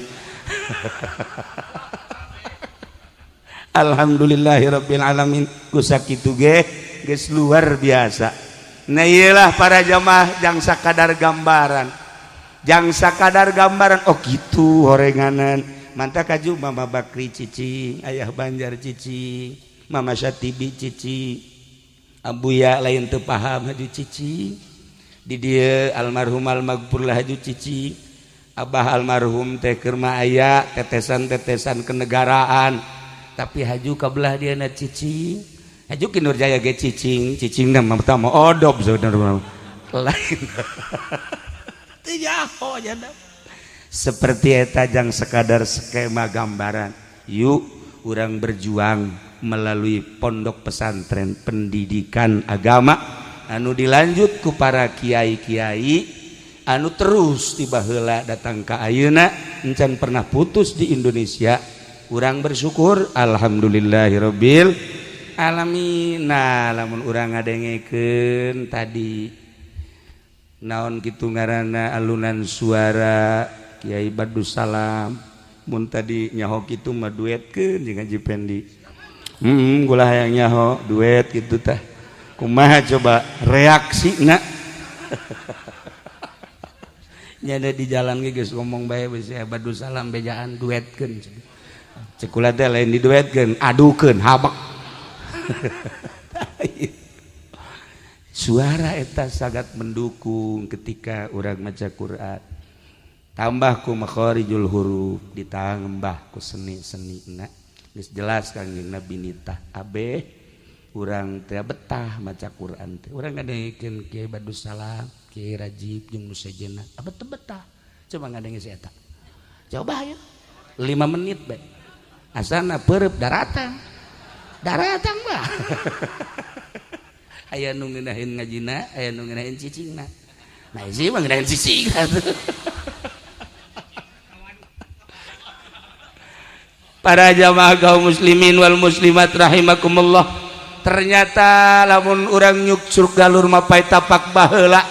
Alhamdulillahirabbil alamin ku sakitu ge geus luar biasa. Nah iyalah para jamaah jang sakadar gambaran jang sakadar gambaran oh gitu horenganan manta kaju Mama Bakri cicing Ayah Banjar cicing Mama Syatibi cicing Abuya lain teu paham haju cicing di dieu almarhum almaghfurlah haju cicing Abah almarhum teh keur mah aya tetesan-tetesan kenegaraan tapi haju kabelah diana cicing haju ki Nurjaya ge cicing na mah odop saudara lain teu jaho nya seperti eta jang sekadar skema gambaran yuk urang berjuang melalui pondok pesantren pendidikan agama anu dilanjut ku para kiai-kiai anu terus tiba heula datang ka ayeuna encan pernah putus di Indonesia urang bersyukur alhamdulillahirabbil alamin. Nah lamun urang ngadengekeun tadi naon kitu ngaranna alunan suara Kiai Badus Salam mun tadi nyaho kitu mah duetkeun jeung Haji Pendi gula hayang nyaho duet kitu tah kumaha coba reaksina nyada di jalan ge geus ngomong bae geus Badus Salam bejaan duetkeun cek kula teh lain diduetkeun adukeun habak suara eta sangat mendukung ketika urang maca Quran tambah ku makharijul huruf ditambah ku seni-senina geus jelas Kangjeng Nabi nitah abeh urang teh betah maca Quran teh urang ngadengekeun Kiai Badus Salam Kiai Rajib jeung nu sejenna abet teh betah coba ngadenge si eta coba ya 5 menit bae asana peureup daratang mah aya nu ngeunaheun ngajina aya nu ngeunaheun cicingna nah isi mah ngeunaheun cicing para jamaah kaum muslimin wal muslimat rahimakumullah ternyata lamun urang nyuk galur mapai tapak baheula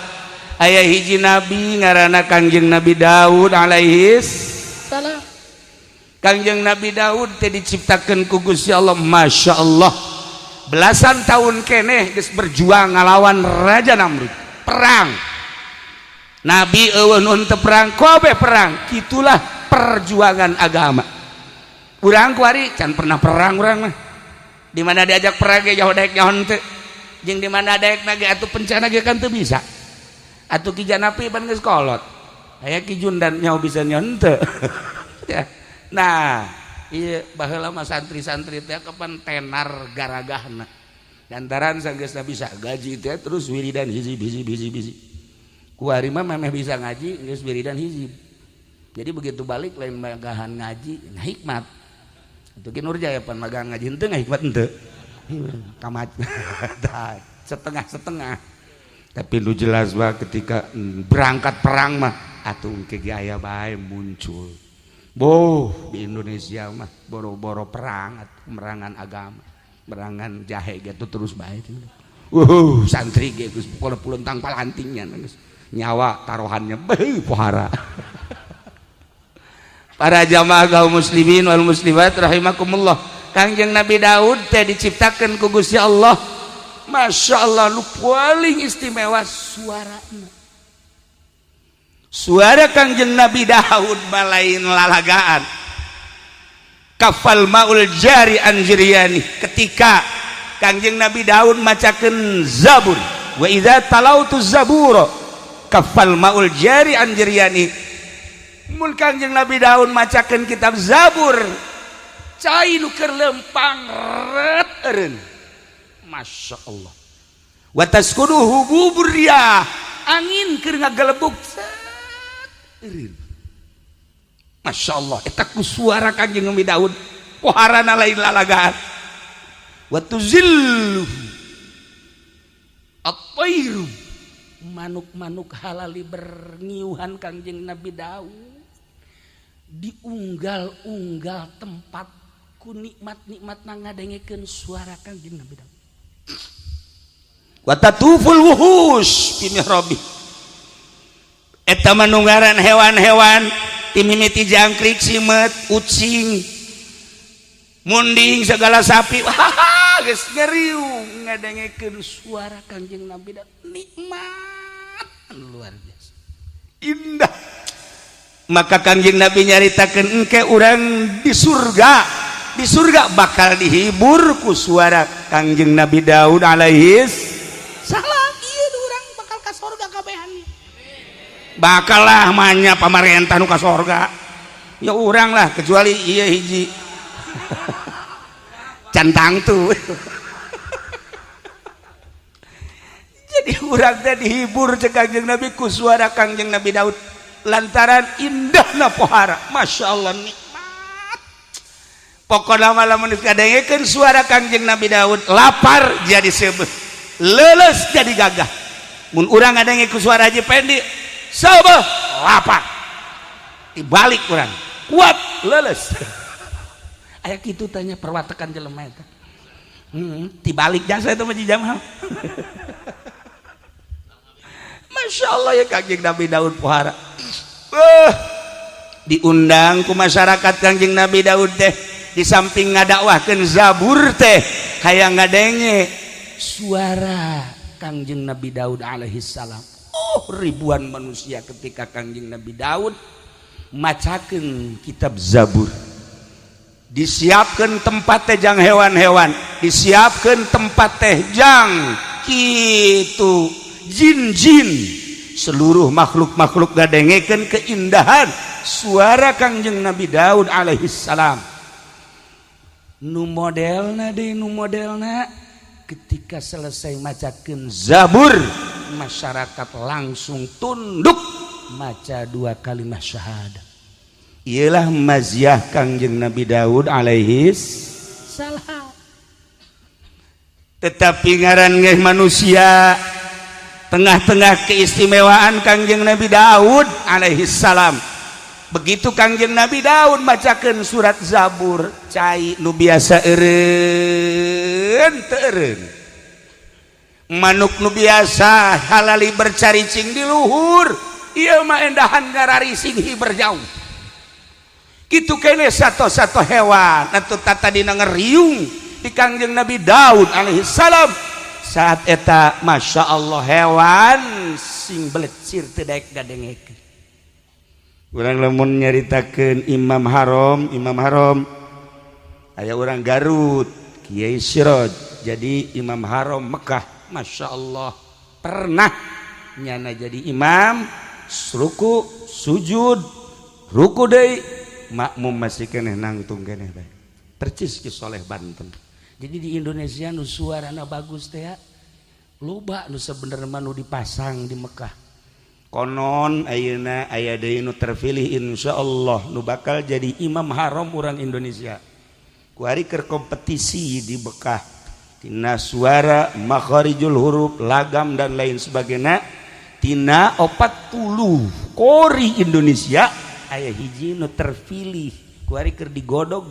aya hiji nabi ngaranna Kangjeng Nabi Daud alaihi salam. Kangjeng Nabi Daud teh diciptakeun ku Gusti Allah masyaallah belasan tahun keneh geus berjuang ngalawan Raja Namrud perang nabi eueuh nu teu perang kobe perang kitulah perjuangan agama urang kuari can pernah perang urang mah di mana diajak perang ge jauh daek nyaho teu jeung di mana daekna ge atuh pencana ge kan teu bisa atuh ki janapi pan geus kolot aya ki jundan nyaho bisa nyaho teu nah iya baheula mah santri-santri teh kapan tenar garagahna lantaran sanggeusna bisa gaji teh terus wiridan hizib kuari mah memeh bisa ngaji geus wiridan hizib jadi begitu balik lain magahan ngaji nah hikmat itu ki Nurjaya pan magang ngaji henteu hikmat henteu tamat setengah tapi nu jelas bah ketika berangkat perang mah atuh ke aya bae muncul boh di Indonesia mah boro-boro perang merangan agama merangan jahe gitu terus baik santri gitu puluntang palantingnya nyawa taruhannya pohara para jamaah kaum muslimin wal muslimat rahimakumullah Kangjeng Nabi Daud teh diciptakeun ku Gusti Allah Masya Allah nu paling istimewa suarana suara Kangjeng Nabi Daud balain lalagaan kafal maul jari anjiryani ketika Kangjeng Nabi Daud macakeun Zabur wa idza talautu zabura kafal maul jari anjiryani mun Kangjeng Nabi Daud macakeun kitab Zabur cai nu keur lempang ret eureun Masya Allah wa taskuduhu buburiyah angin keur ngagelebuk Masya Allah eta ku suara Kangjeng Nabi Daud poharana lain lalagaan wa tuzillu at-tairu manuk-manuk halali berngiuhan Kangjeng Nabi Daud diunggal-unggal tempat ku nikmat-nikmatna ngadengekeun suara Kangjeng Nabi Daud wa tatuful wuhush fi mihrabi eta manunggaran hewan-hewan timimiti jangkrik simet ucing munding segala sapi geus ngeriung ngadengekeun suara Kangjeng Nabi Daud nikmat luar biasa indah. Maka Kangjeng Nabi nyaritakeun engke urang di surga bakal dihibur ku suara Kangjeng Nabi Daud alaihis salam. Ieu urang bakal ka surga kabehan. Bakal lah manya pamarentah nu ka surga. Ya urang lah kecuali ieu hiji cantang tuh. Jadi urang teh dihibur cek Kangjeng Nabi ku suara Kangjeng Nabi Daud lantaran indahna pohara. Masya Allah nikmat. Pokoknya malam kadangkeun suara Kangjeng Nabi Daud lapar jadi sebeuh, leuleus jadi gagah. Mun urang ngadengeun ku suara Haji Pendi sebeuh lapar, dibalik urang kuat leuleus. Aya kitu tanya perwatakan jelema eta. Dibalik jasa itu mah Jamal. Masya Allah ya Kangjeng Nabi Daud pohara. Diundang ku masyarakat Kangjeng Nabi Daud teh di samping ngadakwahkeun Zabur teh hayang ngadenge suara Kangjeng Nabi Daud alaihi salam. Ribuan manusia ketika Kangjeng Nabi Daud macakeun kitab Zabur. Disiapkeun tempat teh jang hewan-hewan, disiapkeun tempat teh jang kitu jin-jin, seluruh makhluk-makhluk ngadengekeun keindahan suara Kangjeng Nabi Daud alaihi salam. Nu modelna ketika selesai macakeun Zabur, masyarakat langsung tunduk maca 2 kalimat syahadat. Ialah maziah Kangjeng Nabi Daud alaihi salam. Tetapi ngaran ngeh manusia tengah-tengah keistimewaan Kangjeng Nabi Daud alaihi salam. Begitu Kangjeng Nabi Daud macakeun surat Zabur, cai nu biasa eureun teu eureun. Manuk nu biasa halali bercaricing di luhur, ieu mah endahan ngararising hiber jauh. Kitu kene sato-sato hewan atuh tata dina ngeriung di Kangjeng Nabi Daud alaihi salam. Saat eta masya Allah hewan sing belecir teu daek gadengekeun. Urang lamun nyaritakeun Imam Haram aya urang Garut Kiai Siroj jadi Imam Haram Mekah, masya Allah pernah nyana jadi imam ruku sujud ruku deui makmum masih keneh nangtung keneh bae. Percis ki Soleh Banten. Jadi di Indonesia nu suarana bagus teh loba nu sabenerna nu dipasang di Mekah. Konon ayeuna aya deui nu terpilih insyaallah nu bakal jadi imam haram urang Indonesia. Kuari keur kompetisi di Mekah. Tina suara, makharijul huruf, lagam dan lain sebagainya. Tina 40 kori Indonesia aya hiji nu terpilih. Kuari keur digodog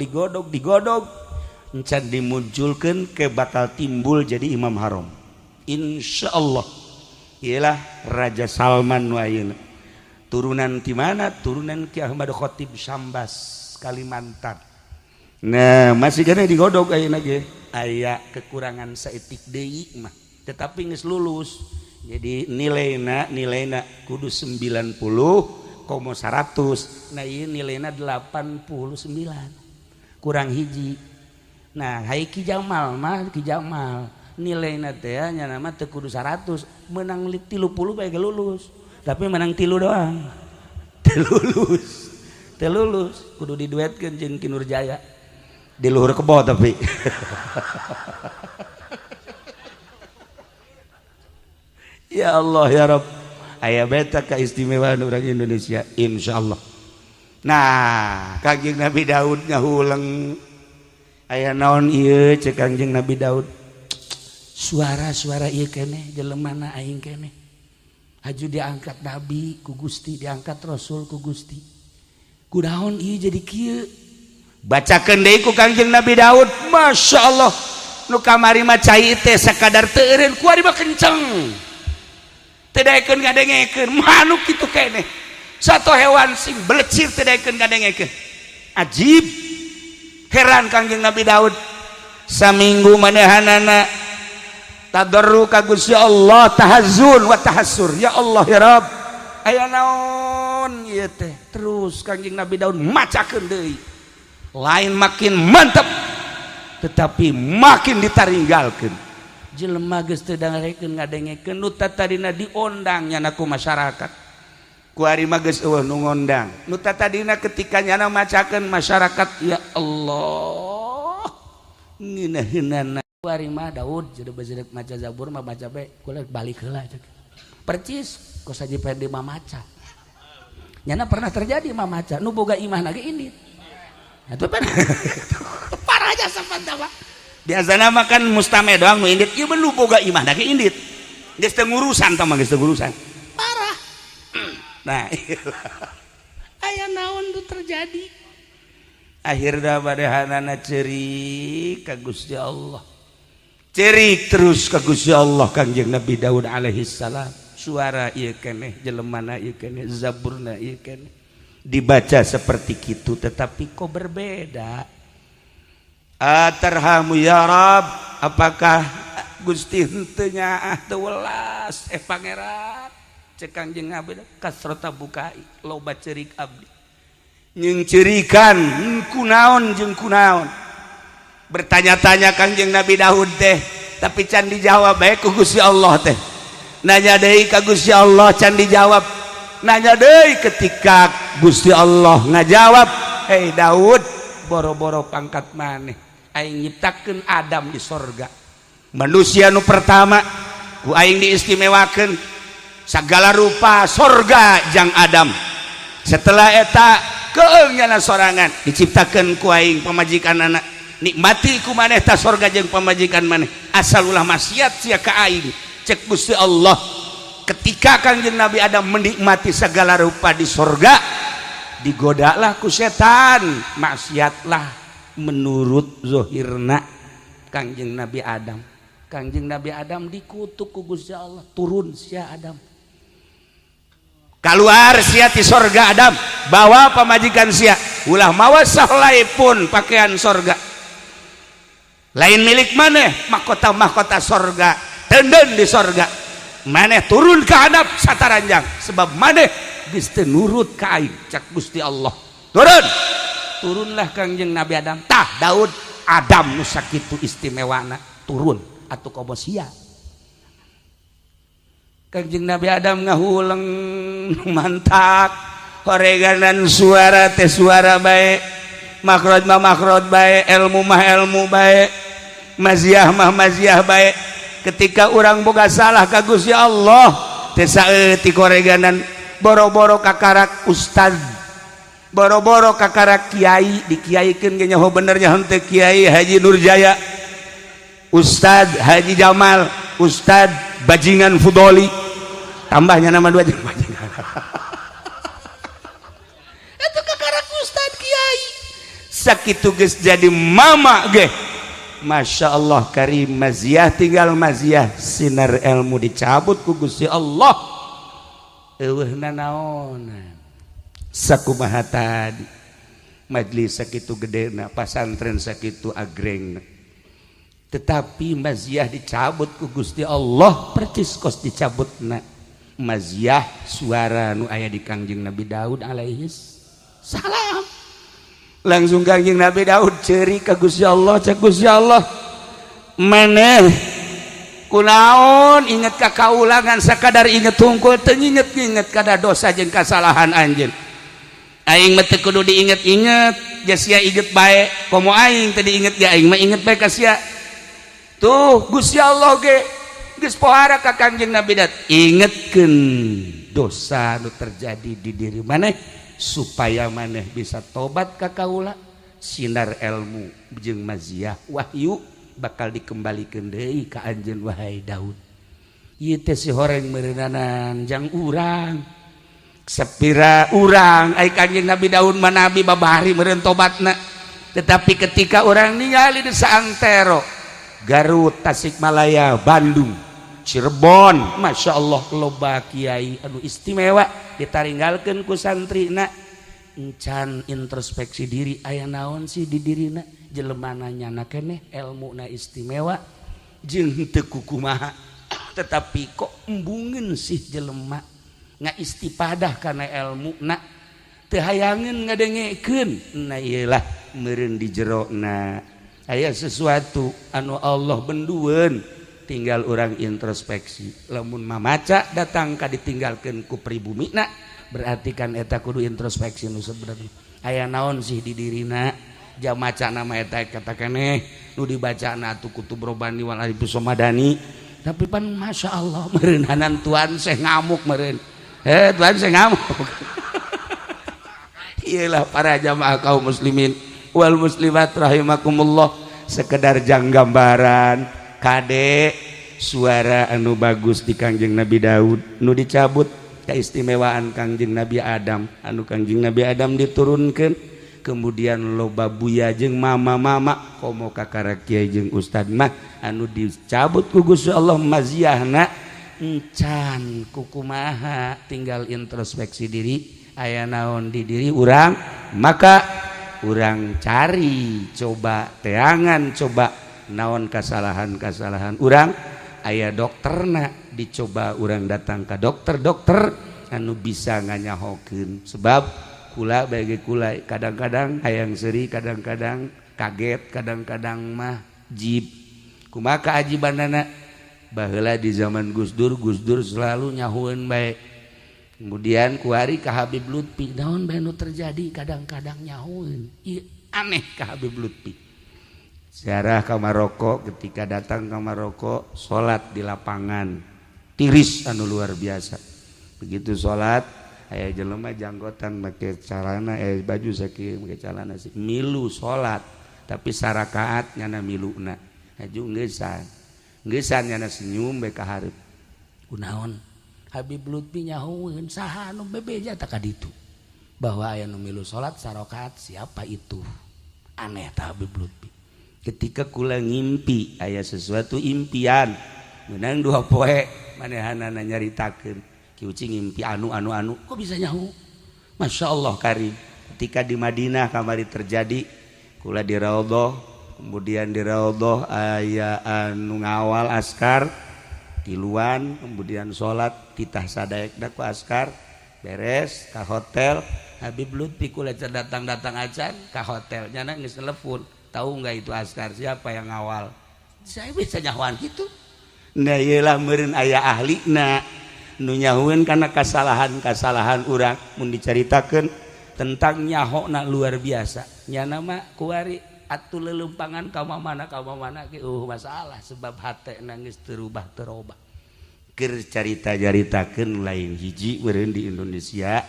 encan dimunculkeun ke bakal timbul jadi imam haram. Insyaallah. Ialah Raja Salman nu ayeuna. Turunan ti mana? Turunan Ki Ahmad Khatib Syambas Kalimantan. Nah, masih kana digodog ayeuna ge. Aya kekurangan saeutik deui mah. Tetapi geus lulus. Jadi nilaina kudu 90,100. Nah, ieu nilaina 89. Kurang hiji. Nah, hai Ki Jamal nilaina teh nya nama teu kudu 100, menang 30 bae ge lulus. Tapi menang 3 doang. Teu lulus. Kudu diduetkeun jeung Ki Nurjaya. Di luhur kebo tapi. Ya Allah ya Rabb. Aya beta keistimewaan urang Indonesia insyaallah. Nah, Kangjeng Nabi Daud ngahuleng aya naon ieu cek Kangjeng Nabi Daud. Suara-suara ieu keneh jelemana aing keneh. Haju diangkat nabi ku Gusti, diangkat rasul ku Gusti. Kunaon ieu jadi kieu? Bacakeun deui ku Kangjeng Nabi Daud, masya Allah. Nu kamari mah cai teh sakadar teu eureun, kuari mah kenceng. Teu daekeun ngadengekeun, manuk kitu keneh. Satu hewan sing belecir teu daekeun ngadengekeun. Ajib. Heran Kangjeng Nabi Daud. Saminggu manehanana tadarru ka Gusti Allah, tahazzun wa tahassur. Ya Allah ya Rabb, aya naon ieu teh terus Kangjeng Nabi Daud macakeun deui lain makin mantap tetapi makin ditaringgalkeun jelema geus teu dangarekeun ngadengekeun nu tadina diondang nyana ku masyarakat ku ari mah geus eueuh nu ngondang nu tadina ketika nyana macakeun masyarakat ya Allah ngeunaheunana ku ari mah Daud jeudeuh maca Zabur mah baca bae kula balik heula percis ku saji pede mah maca nyana pernah terjadi mah maca nu boga imah na ge indit atuh parah aja sampean mah biasana makan mustame doang nu indit ieu nu boga imah na ge indit geus teu ngurusan tah mah geus teu ngurusan parah nah aya naon tu terjadi akhirna badahanana ceurik ka Gusti Allah cerik terus ka Gusti Allah Kangjeng Nabi Daud alaihi salam suara ieu keneh jelemana ieu keneh zaburna ieu keneh dibaca seperti kitu tetapi kok berbeda atarhamu ya Rab apakah Gusti henteu nyaah teu welas pangeran cek Kangjeng Nabi kasrota bukai loba ceurik abdi nyeung ceurikan kunaon jeung kunaon bertanya-tanya Kangjeng Nabi Daud teh tapi can dijawab bae ku Gusti Allah teh nanya deui ka Gusti Allah can dijawab nanya deui ketika Gusti Allah ngajawab hei Daud boro-boro pangkat maneh aing nyiptakeun Adam di sorga manusia nu pertama ku aing diistimewakeun sagala rupa sorga jang Adam setelah eta keung nyana sorangan diciptakeun ku aing pamajikan anak nikmati ku maneh ta sorga jeung pamajikan maneh asal ulah maksiat sia ka aing cek Gusti Allah ketika Kangjeng Nabi Adam menikmati segala rupa di sorga digodalah ku setan maksiatlah menurut zohirna Kangjeng Nabi Adam Kangjeng Nabi Adam dikutuk ku Gusti Allah turun sia Adam keluar sia ti sorga Adam bawa pamajikan sia ulah mawa sahlaipun pakaian sorga lain milik maneh mahkota-mahkota sorga tenden di sorga maneh turun ke hadap sataranjang sebab maneh geus teu nurut ka aing cak Gusti Allah turunlah Kangjeng Nabi Adam tah Daud Adam nu sakitu istimewana turun atuh komo sia Kangjeng Nabi Adam ngahuleng mantak horeganan suara teh suara bae makrod mah makrod bae ilmu mah ilmu bae maziah mah maziah bae ketika orang boga salah ka Gusti Allah teh saeutik koreganan boro-boro kakarak ustad boro-boro kakarak kiai dikiaikeun ge nyaho benernya henteu Kiai Haji Nurjaya Ustad Haji Jamal Ustad Bajingan Fudoli tambahnya nama dua jeung bajingan eta kakarak ustad kiai sakitu geus jadi mama ge Masya Allah karim maziah tinggal maziah sinar ilmu dicabut ku Gusti Allah eueuhna naonan sakumaha tadi majelis sakitu gedena pasantren sakitu agrengna tetapi maziah dicabut ku Gusti Allah percis kos dicabutna maziah suara nu aya di Kangjeng Nabi Daud alaihi salam langsung Kangjeng Nabi Daud ceurik ka Gusti Allah cek Gusti Allah maneh kunaon inget ka kaulangan sakadar inget hungkul teu inget kada dosa jeung kasalahan anjeun aing mah teu kudu diinget-inget sia inget bae komo aing teu diinget ge aing mah inget bae ka sia tuh Gusti Allah ge geus pohara ka Kangjeng Nabi Daud ingetkeun dosa nu terjadi di diri maneh supaya maneh bisa tobat ka kaula sinar ilmu jeung maziah wahyu bakal dikembalikeun deui ka anjeun wahai Daud ieu teh si horeng meureunanan jang urang sapira urang ai Kangjeng Nabi Daud mah nabi babari meureun tobatna tetapi ketika orang ningali di saantero Garut Tasikmalaya Bandung Cirebon Masya Allah loba kiai anu istimewa ditaringgalkeun ku santrina encan introspeksi diri aya naon sih di dirina jelemana nyana keneh ilmuna istimewa jeung teu kumaha tetapi kok embungeun sih jelema istifadah karena ilmu nak tehayangan ngadengekeun nah iyalah meureun di jerona aya sesuatu anu Allah bendueun tinggal orang introspeksi lamun mamaca datang ka ditinggalkeun ku pribumina berarti kan eta kudu introspeksi nu sebenarnya aya naon sih di dirina jamaca nama eta kata keneh nu dibacana atuh kutub robani wal arifus somadani tapi pan masya Allah meureun hanan tuan seh ngamuk meureun tuan seh ngamuk iyalah para jamaah kaum muslimin wal muslimat rahimakumullah sekedar jang gambaran kade suara anu bagus di Kangjeng Nabi Daud nu dicabut keistimewaan Kangjeng Nabi Adam anu Kangjeng Nabi Adam diturunkeun kemudian loba buya jeung mama-mama komo kakara kiai jeung ustad mah anu dicabut ku Gusti Allah maziahna encan kukumaha tinggal introspeksi diri aya naon di diri urang maka urang cari coba teangan coba naon kasalahan-kasalahan urang aya dokterna dicoba urang datang ka dokter-dokter anu bisa nganyahokeun sebab kula bagi kula kadang-kadang hayang seri kadang-kadang kaget kadang-kadang mah jib kumaha kaajibanana baheula di zaman Gus Dur selalu nyahueun bae kemudian kuari ka Habib Lutfi naon bae nu terjadi kadang-kadang nyahueun aneh ka Habib Lutfi ziarah ka Maroko ketika datang ka Maroko salat di lapangan tiris anu luar biasa begitu salat aya jelema janggotan make calana baju sakieu make calana sih milu salat tapi sarakaat nyana miluna aju geussan nyana senyum bae ka hareup kunaon Habib Lutfi nyahueun saha anu bebeja tah ka ditu bahwa aya nu milu salat sarakaat siapa itu aneh tah Habib Lutfi ketika kula ngimpi aya sesuatu impian meunang 2 poe manehanana nyaritakeun kiucing ngimpi anu kok bisa nyahu Masya Allah karim ketika di Madinah kamari terjadi kula di raudhah kemudian di raudhah aya anu ngawal askar tiluan kemudian sholat titah sadaekna ku askar beres ka hotel Habib Lutfi kula datang acan ka hotel nyana geus telepon tahu enggak itu askar siapa yang ngawal saya bisa nyahuan gitu nah iyalah meureun aya ahlina nu nyahueun karena kasalahan urang mun dicaritakeun tentang nyahona luar biasa nyana mah kuari atuh leuleumpangan ka mamana ge masalah sebab hatena geus teu rubah keur carita-caritakeun lain hiji meureun di Indonesia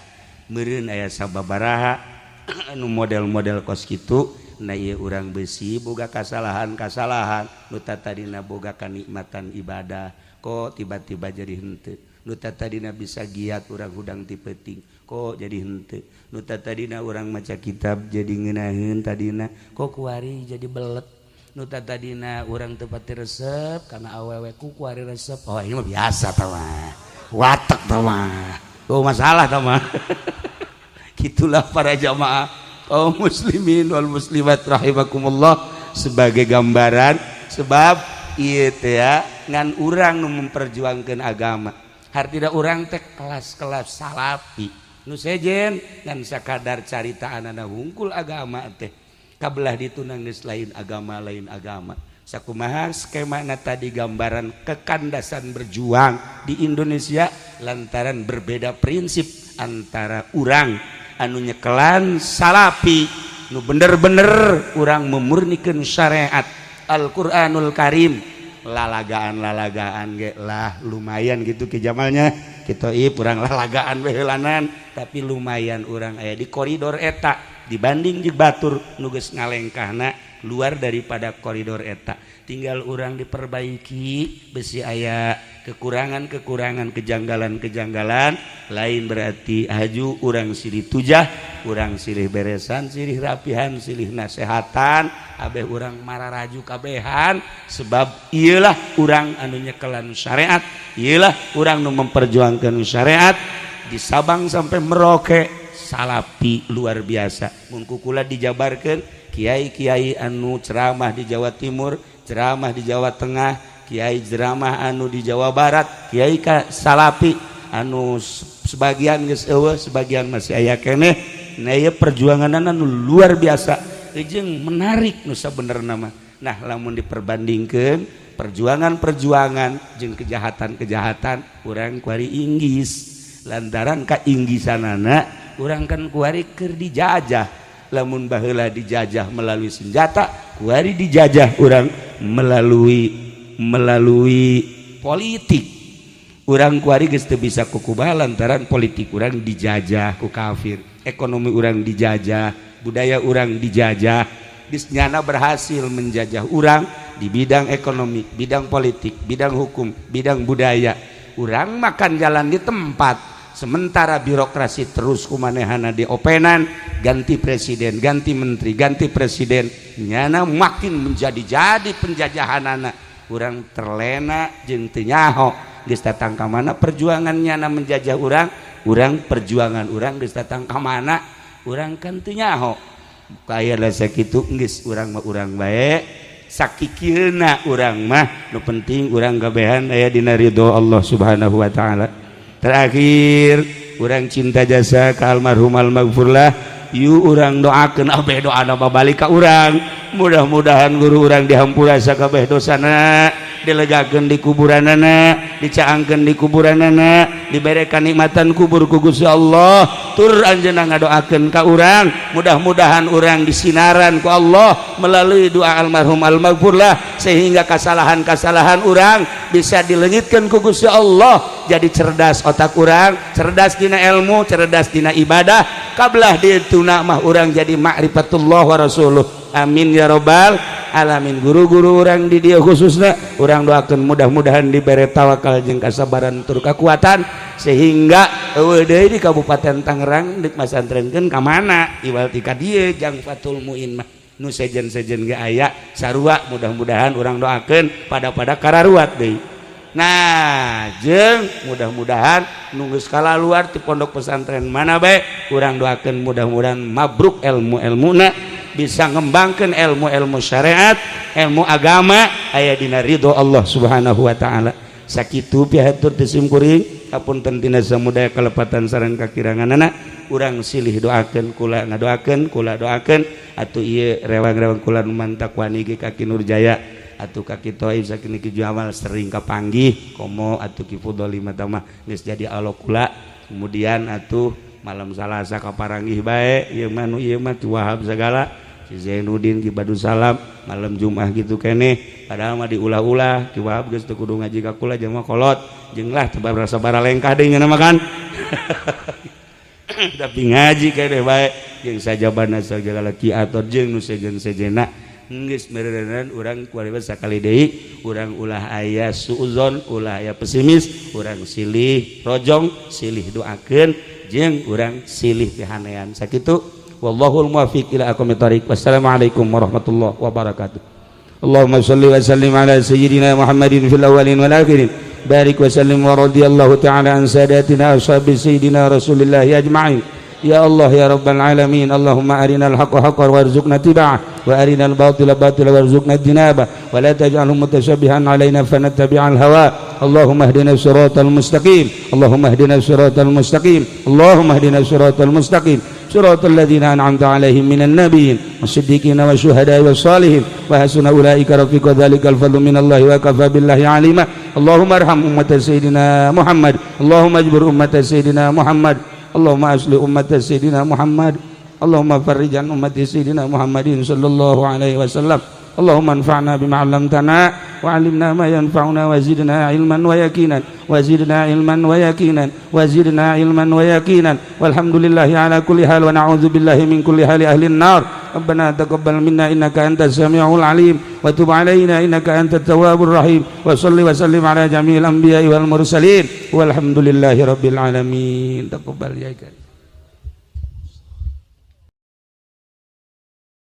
meureun aya sababaraha anu model-model kos kitu na ieu urang beusi boga kasalahan nu tadina boga kanikmatan ibadah kok tiba-tiba jadi henteu nu tadina bisa giat urang hudang ti peuting kok jadi henteu nu tadina urang maca kitab jadi ngeunaheun tadina kok kuari jadi belet nu tadina urang teu pati resep kana awewe ku kuari resep oh ini mah biasa tah mah watek tah mah oh masalah tah mah gitulah para jamaah kaum muslimin wal muslimat rahimakumullah sebagai gambaran sebab ieu teh ya ngan urang nu memperjuangkeun agama hartida urang teh kelas-kelas salafi nu sejen ngan sakadar caritaanana hungkul agama teh kabelah ditu geus lain agama sakumaha skemana tadi gambaran kekandasan berjuang di Indonesia lantaran berbeda prinsip antara urang anu nyekelan salafi nu bener-bener urang memurnikeun syariat Al-Qur'anul Karim lalagaan ge lah lumayan gitu ke jamalnya kita urang lalagaan we heulanan tapi lumayan urang aya di koridor eta dibanding jeung batur nu geus ngalengkahna luar daripada koridor eta tinggal urang diperbaiki besi aya kekurangan kejanggalan lain berarti haju urang silih tujah urang silih beresan silih rapihan silih nasehatan abeh urang mararaju kabehan sebab iyalah urang anu nyekelan syariat iyalah urang nu memperjuangkeun syariat di Sabang sampai Merauke salafi luar biasa mun kukula dijabarkeun kiai-kiai anu ceramah di Jawa Timur ceramah di Jawa Tengah kiai ceramah anu di Jawa Barat kiai ka salafi anu sebagian geus eueuh sebagian masih aya keneh. Nah ieu perjuanganna nu luar biasa jeung menarik nu sabenerna mah. Nah lamun diperbandingkeun perjuangan-perjuangan jeung kejahatan-kejahatan urang kuari inggis lantaran kainggisanana urang kan kuari keur dijajah. Lamun baheula dijajah melalui senjata kuari dijajah urang melalui politik. Urang kuari geus teu bisa kukumaha lantaran politik urang dijajah ku kafir, ekonomi urang dijajah, budaya urang dijajah. Disnyana berhasil menjajah urang di bidang ekonomi, bidang politik, bidang hukum, bidang budaya. Urang makan jalan di tempat, sementara birokrasi terus kumanehana diopenan, ganti presiden, ganti menteri, ganti presiden, nyana makin menjadi penjajahanana. Urang terlena jeung teu nyaho geus datang ka mana perjuangannya menjajah urang perjuangan urang geus datang ka mana urang kan teu nyaho. Kaya lah sakitu geus urang mah urang bae sakikieuna urang mah nu penting urang gabehan aya dina ridho Allah Subhanahu wa taala. Terakhir urang cinta jasa ka almarhum almaghfurlah yu urang doakeun abeh doana babalik ka urang mudah-mudahan guru urang dihampura sakabeh dosana dilegakeun di kuburanana dicaangkeun di kuburanana dibere kanikmatan kubur ku Gusti Allah tur anjeunna ngadoakeun ka urang mudah-mudahan urang disinaran ku Allah melalui doa almarhum almaghfurlah sehingga kesalahan-kesalahan urang bisa dileungitkeun ku Gusti Allah jadi cerdas otak urang cerdas dina ilmu cerdas dina ibadah kablah dituna mah urang jadi ma'rifatullah wa rasuluh. Amin ya robbal alamin. Guru-guru orang di dia khususnya orang doakan mudah-mudahan diberi tawakal jeung kasabaran tur kekuatan sehingga eueuh deui di Kabupaten Tangerang dik masantrenkeun ka mana iwal ti ka dieu jang Fatul Muin mah nu sejen-sejen ge aya sarua mudah-mudahan orang doakeun pada kararuat deui. Nah jeung mudah-mudahan nu geus kalaluar ti pondok pesantren mana bae urang doakeun mudah-mudahan mabruk ilmu-ilmuna bisa ngembangkan ilmu-ilmu syariat, ilmu agama aya dina ridho Allah Subhanahu wa taala. Sakitu pihatur teu simkuring hapunten tina samudaya kalepatan sareng kakiranganana urang silih doakeun kula ngadoakeun kula doakeun atuh ieu rewang-rewang kula nu mantak wani ge Kaki Nurjaya atuh Kaki Toib sakiniki Jamal sering kapanggih komo atuh Ki Fudoli mah mah geus jadi alo kula kemudian atuh malam Salasa kaparanggih bae ieu mah nu ieu mah Wahab sagala si Zainuddin Ki Badu Salam malam Jumat gitu keneh padahal mah diulah-ulah Ki Wahab geus teu kudu ngaji ka kula jeung mah kolot jeung lah teu sabara lengkah deui ngeuna mah kan tapi ngaji keneh bae jeung sajabana sagala Ki Ator jeung nu sejen-sejena geus mererenan urang kuari sakali deui urang ulah aya suuzon ulah aya pesimis urang silih rojong silih doakeun jeung urang silih pihanean sakitu. Wallahul muwaffiq ila aqwamit thoriq. Wassalamualaikum warahmatullahi wabarakatuh. Allahumma shalli wa sallim ala sayyidina Muhammadin fil awwalin wal akhirin. Barik wa sallim wa radiyallahu ta'ala an sadatina ashabi sayyidina Rasulillah ajma'in. Ya Allah ya rabbal alamin. Allahumma arinal haqqa haqqan warzuqna tiba'ah wa arinal batila batila warzuqna jinabah wa la taj'alhu mutashabihan alaina fanattabi'al hawa. Allahumma ihdina siratal mustaqim. Allahumma ihdina siratal mustaqim. Allahumma ihdina siratal mustaqim. صراط الذين أنعمت عليهم من النبيين والصديقين والشهداء والصالحين وحسن أولئك رفيقا ذلك الفضل من الله وكفى بالله عليما. اللهم ارحم أمة سيدنا محمد. اللهم اجبر أمة سيدنا محمد. اللهم أصلح أمة سيدنا محمد. اللهم فرج عن أمة سيدنا محمد صلى الله عليه وسلم. اللهم انفعنا بما علمتنا وعلمنا ما ينفعنا وزدنا علما ويقينا وزدنا علما ويقينا وزدنا علما ويقينا والحمد لله على كل حال ونعوذ بالله من كل حال أهل النار. ربنا تقبل منا إنك أنت السميع العليم وتب علينا إنك أنت التواب الرحيم وصل وسلم على جميع الأنبياء والمرسلين والحمد لله رب العالمين. تقبل يا كريم.